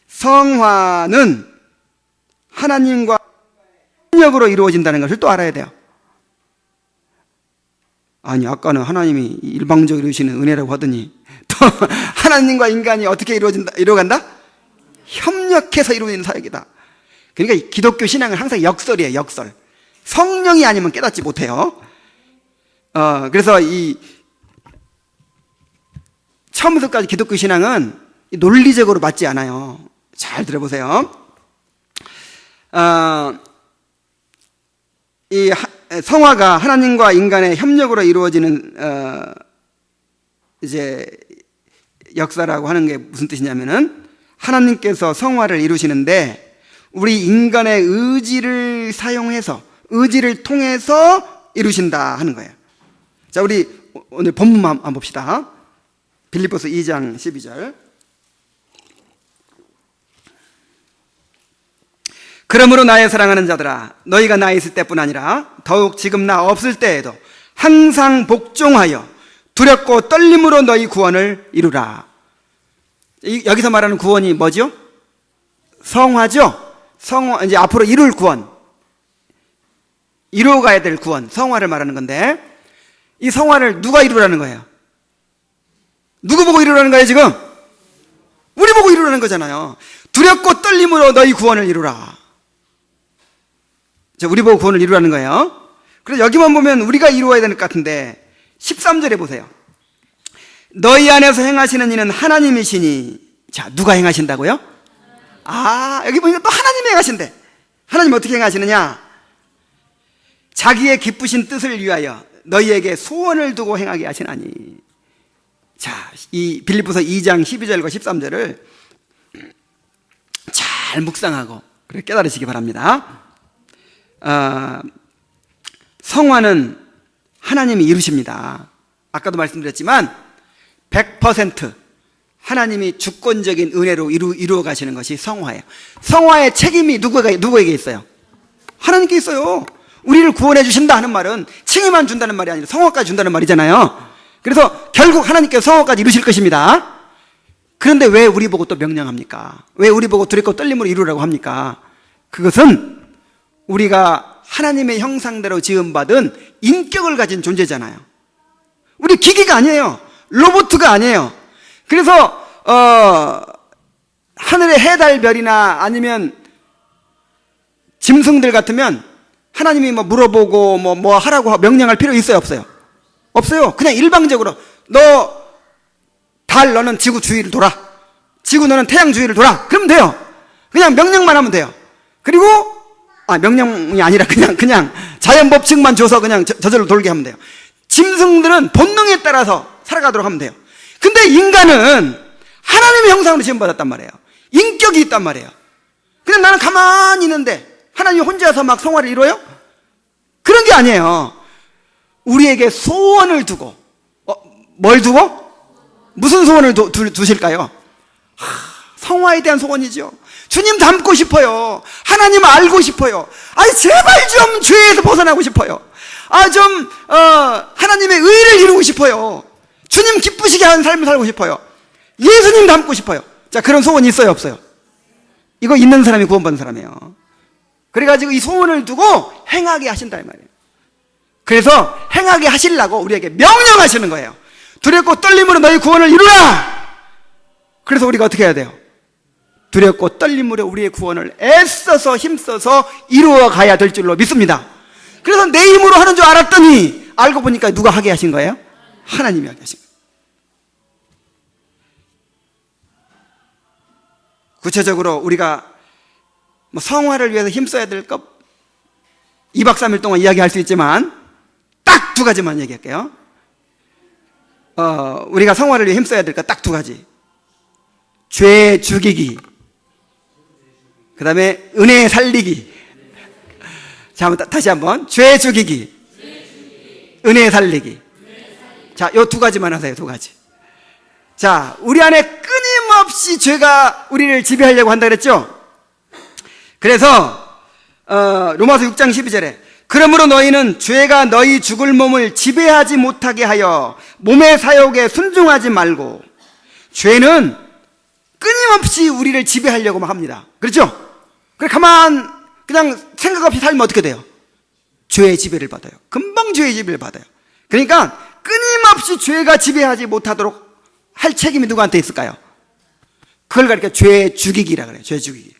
Speaker 1: 성화는 하나님과 협력으로 이루어진다는 것을 또 알아야 돼요. 아니 아까는 하나님이 일방적으로 이루시는 은혜라고 하더니 또 하나님과 인간이 어떻게 이루어간다? 협력해서 이루어지는 사역이다. 그러니까 기독교 신앙은 항상 역설이에요. 역설. 성령이 아니면 깨닫지 못해요. 그래서 이 처음부터까지 기독교 신앙은 논리적으로 맞지 않아요. 잘 들어보세요. 이 성화가 하나님과 인간의 협력으로 이루어지는 이제 역사라고 하는 게 무슨 뜻이냐면은, 하나님께서 성화를 이루시는데 우리 인간의 의지를 사용해서, 의지를 통해서 이루신다 하는 거예요. 자, 우리 오늘 본문 한번 봅시다. 빌립보서 2장 12절. 그러므로 나의 사랑하는 자들아, 너희가 나 있을 때뿐 아니라 더욱 지금 나 없을 때에도 항상 복종하여 두렵고 떨림으로 너희 구원을 이루라. 여기서 말하는 구원이 뭐죠? 성화죠? 성화, 이제 앞으로 이룰 구원, 이루어가야 될 구원, 성화를 말하는 건데, 이 성화를 누가 이루라는 거예요? 누구 보고 이루라는 거예요, 지금? 우리 보고 이루라는 거잖아요. 두렵고 떨림으로 너희 구원을 이루라. 우리 보고 구원을 이루라는 거예요. 그래서 여기만 보면 우리가 이루어야 되는 것 같은데, 13절에 보세요. 너희 안에서 행하시는 이는 하나님이시니. 자, 누가 행하신다고요? 여기 보니까 또 하나님이 행하신대. 하나님 어떻게 행하시느냐? 자기의 기쁘신 뜻을 위하여 너희에게 소원을 두고 행하게 하시나니. 자, 이 빌립보서 2장 12절과 13절을 잘 묵상하고 깨달으시기 바랍니다. 성화는 하나님이 이루십니다. 아까도 말씀드렸지만 100% 하나님이 주권적인 은혜로 이루어 가시는 것이 성화예요. 성화의 책임이 누구에게 있어요? 하나님께 있어요. 우리를 구원해 주신다 하는 말은 칭의만 준다는 말이 아니라 성화까지 준다는 말이잖아요. 그래서 결국 하나님께서 성화까지 이루실 것입니다. 그런데 왜 우리 보고 또 명령합니까? 왜 우리 보고 두렵고 떨림으로 이루라고 합니까? 그것은 우리가 하나님의 형상대로 지음받은 인격을 가진 존재잖아요. 우리 기계가 아니에요. 로봇가 아니에요. 그래서 하늘의 해, 달, 별이나 아니면 짐승들 같으면 하나님이 뭐 물어보고 뭐 하라고 명령할 필요 있어요, 없어요? 없어요. 그냥 일방적으로 달 너는 지구 주위를 돌아, 지구 너는 태양 주위를 돌아, 그러면 돼요. 그냥 명령만 하면 돼요. 그리고 명령이 아니라 그냥 자연 법칙만 줘서 그냥 저절로 돌게 하면 돼요. 짐승들은 본능에 따라서 살아가도록 하면 돼요. 근데 인간은 하나님의 형상으로 지음받았단 말이에요. 인격이 있단 말이에요. 근데 나는 가만히 있는데 하나님이 혼자서 막 성화를 이뤄요? 그런 게 아니에요. 우리에게 소원을 두고, 뭘 두고? 무슨 소원을 두실까요? 성화에 대한 소원이죠. 주님 닮고 싶어요. 하나님 알고 싶어요. 제발 좀 죄에서 벗어나고 싶어요. 하나님의 의를 이루고 싶어요. 주님 기쁘시게 하는 삶을 살고 싶어요. 예수님 닮고 싶어요. 자, 그런 소원이 있어요, 없어요? 이거 있는 사람이 구원받는 사람이에요. 그래가지고 이 소원을 두고 행하게 하신다 이 말이에요. 그래서 행하게 하시려고 우리에게 명령하시는 거예요. 두렵고 떨림으로 너희 구원을 이루라. 그래서 우리가 어떻게 해야 돼요? 두렵고 떨림으로 우리의 구원을 애써서 힘써서 이루어 가야 될 줄로 믿습니다. 그래서 내 힘으로 하는 줄 알았더니 알고 보니까 누가 하게 하신 거예요? 하나님이 하게 하신 거예요. 구체적으로 우리가 성화를 위해서 힘써야 될 것 2박 3일 동안 이야기할 수 있지만 딱 2가지만 얘기할게요. 우리가 성화를 위해 힘써야 될 것 딱 2가지. 죄 죽이기, 그 다음에 은혜 살리기. 자, 다시 한번. 죄 죽이기, 은혜 살리기. 자, 요 2가지만 하세요. 2가지. 자, 우리 안에 끊임없이 죄가 우리를 지배하려고 한다 그랬죠? 그래서 로마서 6장 12절에 그러므로 너희는 죄가 너희 죽을 몸을 지배하지 못하게 하여 몸의 사욕에 순종하지 말고. 죄는 끊임없이 우리를 지배하려고 막 합니다. 그렇죠? 그래 그냥 생각 없이 살면 어떻게 돼요? 죄의 지배를 받아요. 금방 죄의 지배를 받아요. 그러니까 끊임없이 죄가 지배하지 못하도록 할 책임이 누구한테 있을까요? 그걸 가리켜 죄 죽이기라 그래요. 죄 죽이기.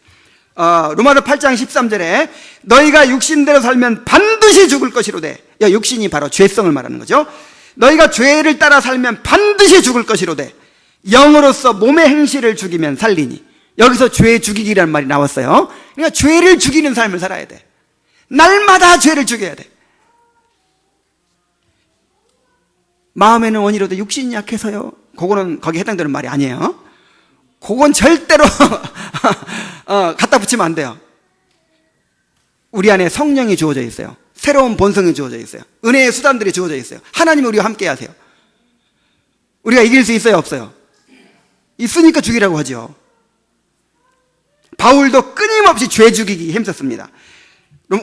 Speaker 1: 로마서 8장 13절에 너희가 육신대로 살면 반드시 죽을 것이로되. 육신이 바로 죄성을 말하는 거죠. 너희가 죄를 따라 살면 반드시 죽을 것이로되 영으로서 몸의 행실을 죽이면 살리니. 여기서 죄 죽이기라는 말이 나왔어요. 그러니까 죄를 죽이는 삶을 살아야 돼. 날마다 죄를 죽여야 돼. 마음에는 원이로도 육신이 약해서요. 그거는 거기에 해당되는 말이 아니에요. 그건 절대로 갖다 붙이면 안 돼요. 우리 안에 성령이 주어져 있어요. 새로운 본성이 주어져 있어요. 은혜의 수단들이 주어져 있어요. 하나님이 우리와 함께 하세요. 우리가 이길 수 있어요, 없어요? 있으니까 죽이라고 하죠. 바울도 끊임없이 죄 죽이기 힘썼습니다.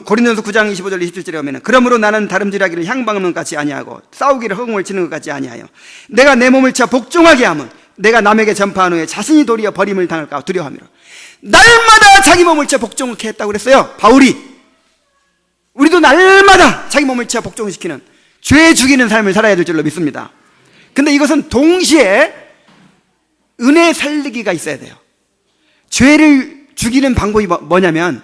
Speaker 1: 고린도전서 9장 25절 27절에 보면 그러므로 나는 다름질하기를 향방하는 것 같이 아니하고 싸우기를 허공을 치는 것 같이 아니하여 내가 내 몸을 쳐 복종하게 하면 내가 남에게 전파한 후에 자신이 도리어 버림을 당할까 두려워함이라. 날마다 자기 몸을 쳐 복종을 했다고 그랬어요, 바울이. 우리도 날마다 자기 몸을 쳐 복종을 시키는 죄 죽이는 삶을 살아야 될 줄로 믿습니다. 근데 이것은 동시에 은혜 살리기가 있어야 돼요. 죄를 죽이는 방법이 뭐냐면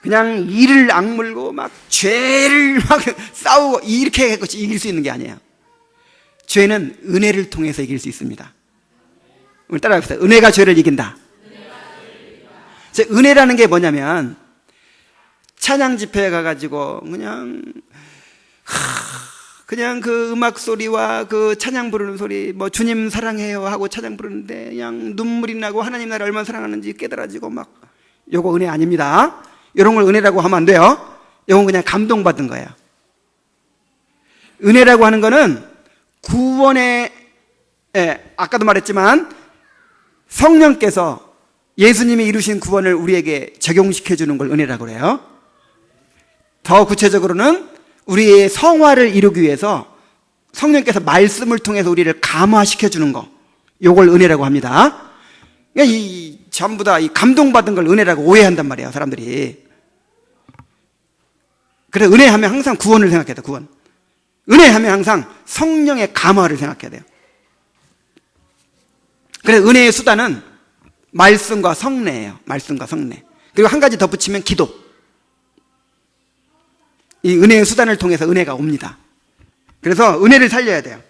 Speaker 1: 그냥 이를 악물고 막 죄를 막 싸우고 이렇게 해서 이길 수 있는 게 아니에요. 죄는 은혜를 통해서 이길 수 있습니다. 오늘 따라해보세요. 은혜가 죄를 이긴다. 은혜라는 게 뭐냐면 찬양 집회에 가가지고 그냥 그 음악 소리와 그 찬양 부르는 소리, 뭐 주님 사랑해요 하고 찬양 부르는데 그냥 눈물이 나고 하나님 나를 얼마나 사랑하는지 깨달아지고 막, 요거 은혜 아닙니다. 이런 걸 은혜라고 하면 안 돼요. 이건 그냥 감동받은 거예요. 은혜라고 하는 거는 구원의, 아까도 말했지만 성령께서 예수님이 이루신 구원을 우리에게 적용시켜 주는 걸 은혜라고 그래요. 더 구체적으로는 우리의 성화를 이루기 위해서 성령께서 말씀을 통해서 우리를 감화시켜 주는 거, 요걸 은혜라고 합니다. 이 전부 다 이 감동받은 걸 은혜라고 오해한단 말이에요, 사람들이. 그래서 은혜하면 항상 구원을 생각해야 돼요, 구원. 은혜하면 항상 성령의 감화를 생각해야 돼요. 그래서 은혜의 수단은 말씀과 성례예요. 말씀과 성례. 그리고 한 가지 덧붙이면 기도. 이 은혜의 수단을 통해서 은혜가 옵니다. 그래서 은혜를 살려야 돼요.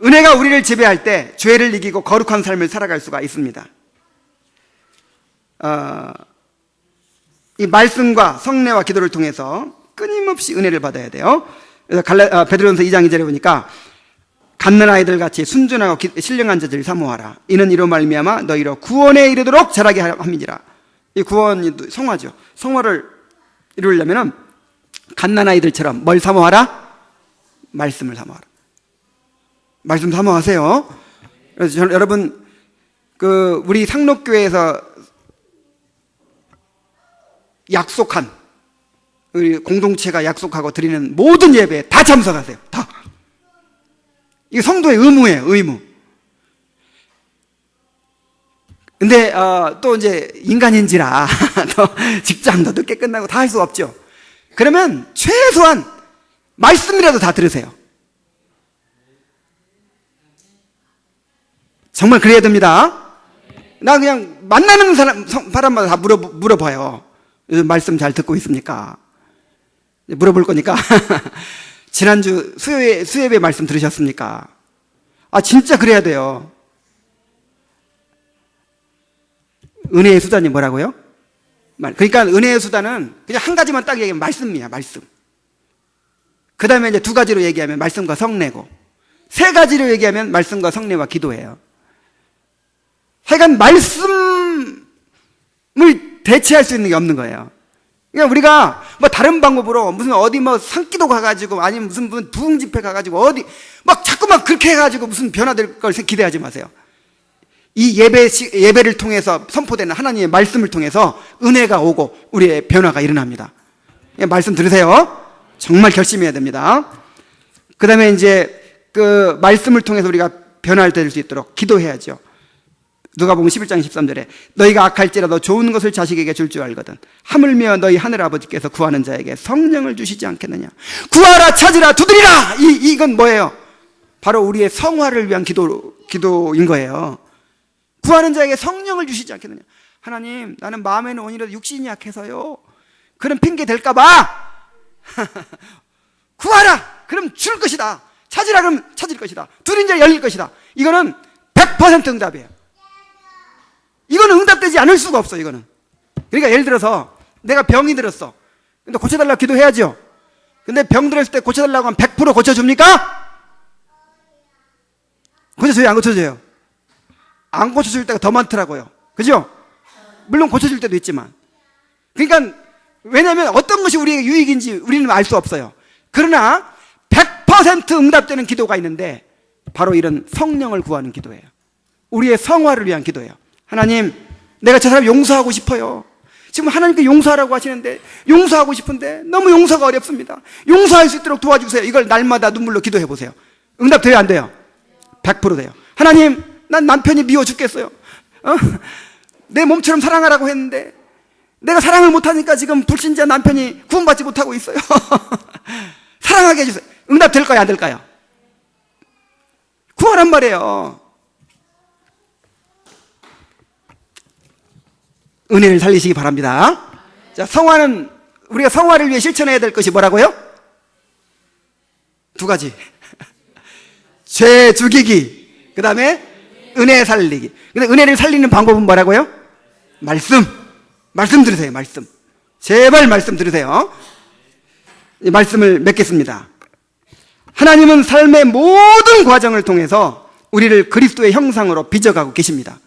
Speaker 1: 은혜가 우리를 지배할 때 죄를 이기고 거룩한 삶을 살아갈 수가 있습니다. 이 말씀과 성례와 기도를 통해서 끊임없이 은혜를 받아야 돼요. 그래서 베드로전서 2장 2절에 보니까 갓난 아이들 같이 순전하고 신령한 자들을 사모하라. 이는 이로 말미암아 너희로 구원에 이르도록 자라게 함이니라. 이 구원이 성화죠. 성화를 이루려면은 갓난 아이들처럼 뭘 사모하라? 말씀을 사모하라. 말씀 사모하세요. 그래서 여러분, 우리 상록교회에서 약속한, 우리 공동체가 약속하고 드리는 모든 예배에 다 참석하세요. 다. 이게 성도의 의무예요, 의무. 근데, 또 이제 인간인지라, 또 직장도 늦게 끝나고 다 할 수 없죠. 그러면 최소한 말씀이라도 다 들으세요. 정말 그래야 됩니다. 나 그냥 만나는 사람마다 다 물어봐요. 요즘 말씀 잘 듣고 있습니까? 물어볼 거니까. 지난주 수요예배 말씀 들으셨습니까? 진짜 그래야 돼요. 은혜의 수단이 뭐라고요? 그러니까 은혜의 수단은 그냥 한 가지만 딱 얘기하면 말씀이야, 말씀. 그 다음에 이제 두 가지로 얘기하면 말씀과 성례고, 세 가지로 얘기하면 말씀과 성례와 기도예요. 하여간 말씀을 대체할 수 있는 게 없는 거예요. 그러니까 우리가 뭐 다른 방법으로 무슨 어디 뭐 산기도 가가지고 아니면 무슨 부흥 집회 가가지고 어디 막 자꾸만 그렇게 해가지고 무슨 변화될 걸 기대하지 마세요. 이 예배를 통해서 선포되는 하나님의 말씀을 통해서 은혜가 오고 우리의 변화가 일어납니다. 말씀 들으세요. 정말 결심해야 됩니다. 그 다음에 이제 그 말씀을 통해서 우리가 변화를 될 수 있도록 기도해야죠. 누가복음 11장 13절에 너희가 악할지라도 좋은 것을 자식에게 줄 줄 알거든 하물며 너희 하늘 아버지께서 구하는 자에게 성령을 주시지 않겠느냐. 구하라, 찾으라, 두드리라. 이건 뭐예요? 바로 우리의 성화를 위한 기도인 거예요. 구하는 자에게 성령을 주시지 않겠느냐. 하나님, 나는 마음에는 원이라도 육신이 약해서요, 그런 핑계 될까봐 구하라, 그럼 줄 것이다. 찾으라, 그럼 찾을 것이다. 두드린 자 열릴 것이다. 이거는 100% 응답이에요. 이거는 응답되지 않을 수가 없어, 이거는. 그러니까 예를 들어서 내가 병이 들었어. 근데 고쳐달라고 기도해야죠. 근데 병 들었을 때 고쳐달라고 하면 100% 고쳐줍니까? 고쳐줘요, 안 고쳐줘요? 안 고쳐줄 때가 더 많더라고요. 그죠? 물론 고쳐줄 때도 있지만. 그러니까 왜냐하면 어떤 것이 우리에게 유익인지 우리는 알 수 없어요. 그러나 100% 응답되는 기도가 있는데 바로 이런 성령을 구하는 기도예요. 우리의 성화를 위한 기도예요. 하나님, 내가 저 사람 용서하고 싶어요. 지금 하나님께 용서하라고 하시는데 용서하고 싶은데 너무 용서가 어렵습니다. 용서할 수 있도록 도와주세요. 이걸 날마다 눈물로 기도해 보세요. 응답돼요, 안 돼요? 100% 돼요. 하나님, 난 남편이 미워 죽겠어요. 내 몸처럼 사랑하라고 했는데 내가 사랑을 못하니까 지금 불신자 남편이 구원받지 못하고 있어요. 사랑하게 해주세요. 응답 될까요, 안 될까요? 구하란 말이에요. 은혜를 살리시기 바랍니다. 자, 성화는 우리가 성화를 위해 실천해야 될 것이 뭐라고요? 두 가지. 죄 죽이기, 그 다음에 은혜 살리기. 근데 은혜를 살리는 방법은 뭐라고요? 말씀 들으세요. 말씀. 제발 말씀 들으세요. 이 말씀을 맺겠습니다. 하나님은 삶의 모든 과정을 통해서 우리를 그리스도의 형상으로 빚어가고 계십니다.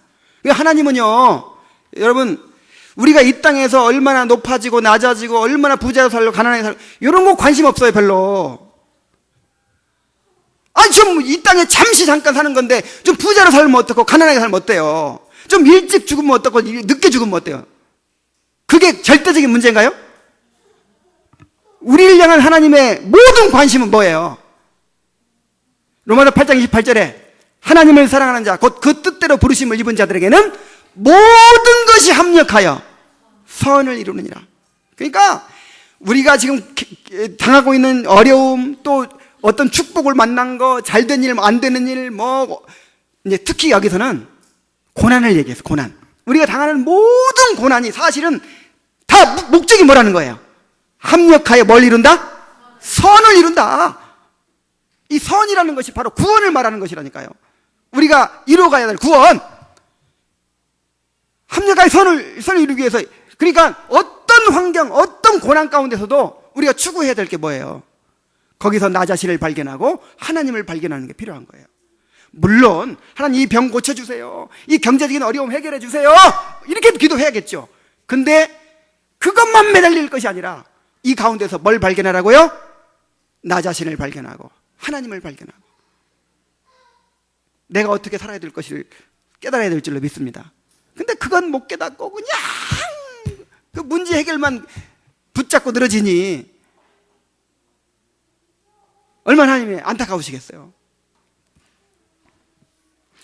Speaker 1: 하나님은요, 여러분, 우리가 이 땅에서 얼마나 높아지고 낮아지고 얼마나 부자로 살고 가난하게 살고 이런 거 관심 없어요, 별로. 아니, 좀 이 땅에 잠깐 사는 건데 좀 부자로 살면 어떻고 가난하게 살면 어때요? 좀 일찍 죽으면 어떻고 늦게 죽으면 어때요? 그게 절대적인 문제인가요? 우리를 향한 하나님의 모든 관심은 뭐예요? 로마서 8장 28절에 하나님을 사랑하는 자, 곧 그 뜻대로 부르심을 입은 자들에게는 모든 것이 합력하여 선을 이루느니라. 그러니까 우리가 지금 당하고 있는 어려움, 또 어떤 축복을 만난 거, 잘된 일, 안 되는 일, 이제 특히 여기서는 고난을 얘기해서 고난. 우리가 당하는 모든 고난이 사실은 다 목적이 뭐라는 거예요? 합력하여 뭘 이룬다? 선을 이룬다. 이 선이라는 것이 바로 구원을 말하는 것이라니까요. 우리가 이루어가야 될 구원. 합력하여 선을 이루기 위해서, 그러니까 어떤 환경, 어떤 고난 가운데서도 우리가 추구해야 될 게 뭐예요? 거기서 나 자신을 발견하고 하나님을 발견하는 게 필요한 거예요. 물론 하나님 이 병 고쳐주세요, 이 경제적인 어려움 해결해 주세요, 이렇게 기도해야겠죠. 근데 그것만 매달릴 것이 아니라 이 가운데서 뭘 발견하라고요? 나 자신을 발견하고 하나님을 발견하고 내가 어떻게 살아야 될 것을 깨달아야 될 줄로 믿습니다. 근데 그건 못 깨닫고 그냥 그 문제 해결만 붙잡고 늘어지니 얼마나 하나님이 안타까우시겠어요.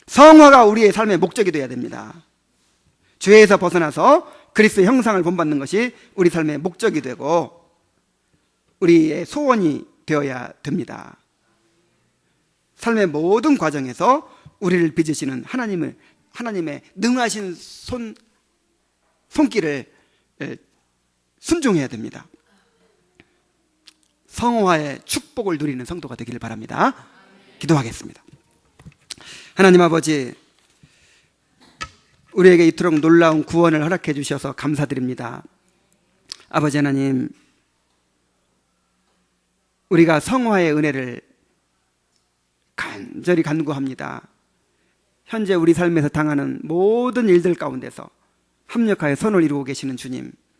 Speaker 1: 성화가 우리의 삶의 목적이 되어야 됩니다. 죄에서 벗어나서 그리스도의 형상을 본받는 것이 우리 삶의 목적이 되고 우리의 소원이 되어야 됩니다. 삶의 모든 과정에서 우리를 빚으시는 하나님의 능하신 손길을 순종해야 됩니다. 성화의 축복을 누리는 성도가 되기를 바랍니다. 기도하겠습니다. 하나님 아버지, 우리에게 이토록 놀라운 구원을 허락해 주셔서 감사드립니다. 아버지 하나님, 우리가 성화의 은혜를 간절히 간구합니다. 현재 우리 삶에서 당하는 모든 일들 가운데서 합력하여 선을 이루고 계시는 주님,